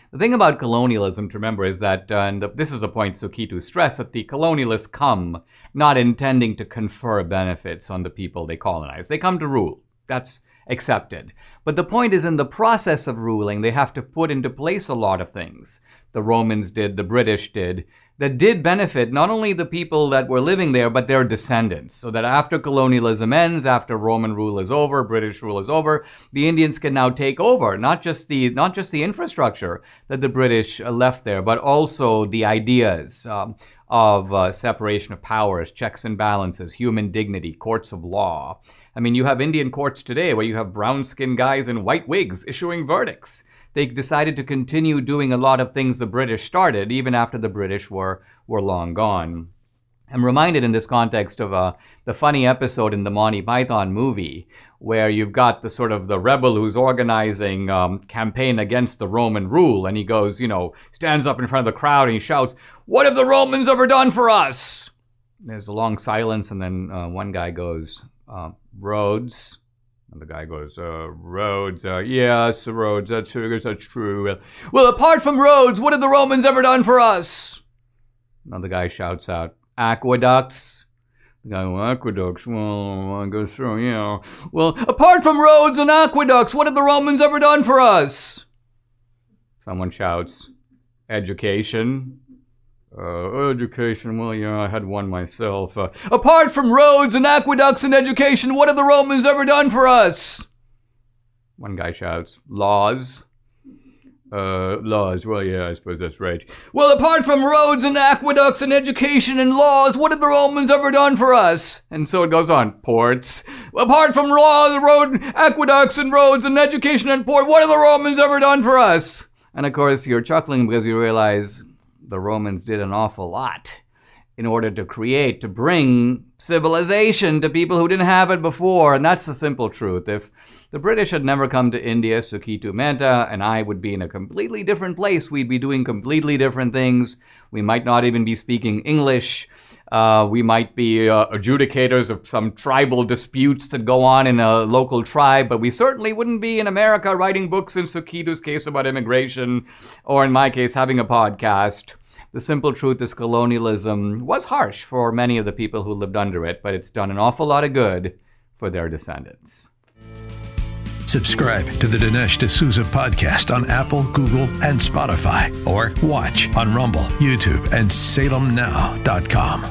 Speaker 1: the thing about colonialism to remember is that, and this is a point Sukitu stressed, that the colonialists come not intending to confer benefits on the people they colonize. They come to rule. That's accepted. But the point is, in the process of ruling, they have to put into place a lot of things. The Romans did, the British did, that did benefit not only the people that were living there, but their descendants. So that after colonialism ends, after Roman rule is over, British rule is over, the Indians can now take over, not just the infrastructure that the British left there, but also the ideas of separation of powers, checks and balances, human dignity, courts of law. I mean, you have Indian courts today where you have brown-skinned guys in white wigs issuing verdicts. They decided to continue doing a lot of things the British started, even after the British were long gone. I'm reminded in this context of the funny episode in the Monty Python movie, where you've got the sort of the rebel who's organizing campaign against the Roman rule, and he goes, stands up in front of the crowd and he shouts, "What have the Romans ever done for us?" There's a long silence, and then one guy goes, "Roads." And the guy goes, "Roads, yes, roads, that's true. Well, apart from roads, what have the Romans ever done for us?" Another guy shouts out, "Aqueducts." The guy, "Well, aqueducts, well, I guess so, yeah. Well, apart from roads and aqueducts, what have the Romans ever done for us?" Someone shouts, "Education." Education, well, yeah, I had one myself. "Apart from roads and aqueducts and education, what have the Romans ever done for us?" One guy shouts, "Laws." Laws, well, yeah, I suppose that's right. "Well, apart from roads and aqueducts and education and laws, what have the Romans ever done for us?" And so it goes on. "Ports. Apart from laws, road, aqueducts and roads and education and port, what have the Romans ever done for us?" And of course, you're chuckling because you realize the Romans did an awful lot in order to bring civilization to people who didn't have it before. And that's the simple truth. If the British had never come to India, Sukitu Mehta and I would be in a completely different place. We'd be doing completely different things. We might not even be speaking English. We might be adjudicators of some tribal disputes that go on in a local tribe, but we certainly wouldn't be in America writing books in Sukitu's case about immigration, or in my case, having a podcast. The simple truth is colonialism was harsh for many of the people who lived under it, but it's done an awful lot of good for their descendants.
Speaker 2: Subscribe to the Dinesh D'Souza podcast on Apple, Google, and Spotify, or watch on Rumble, YouTube, and SalemNow.com.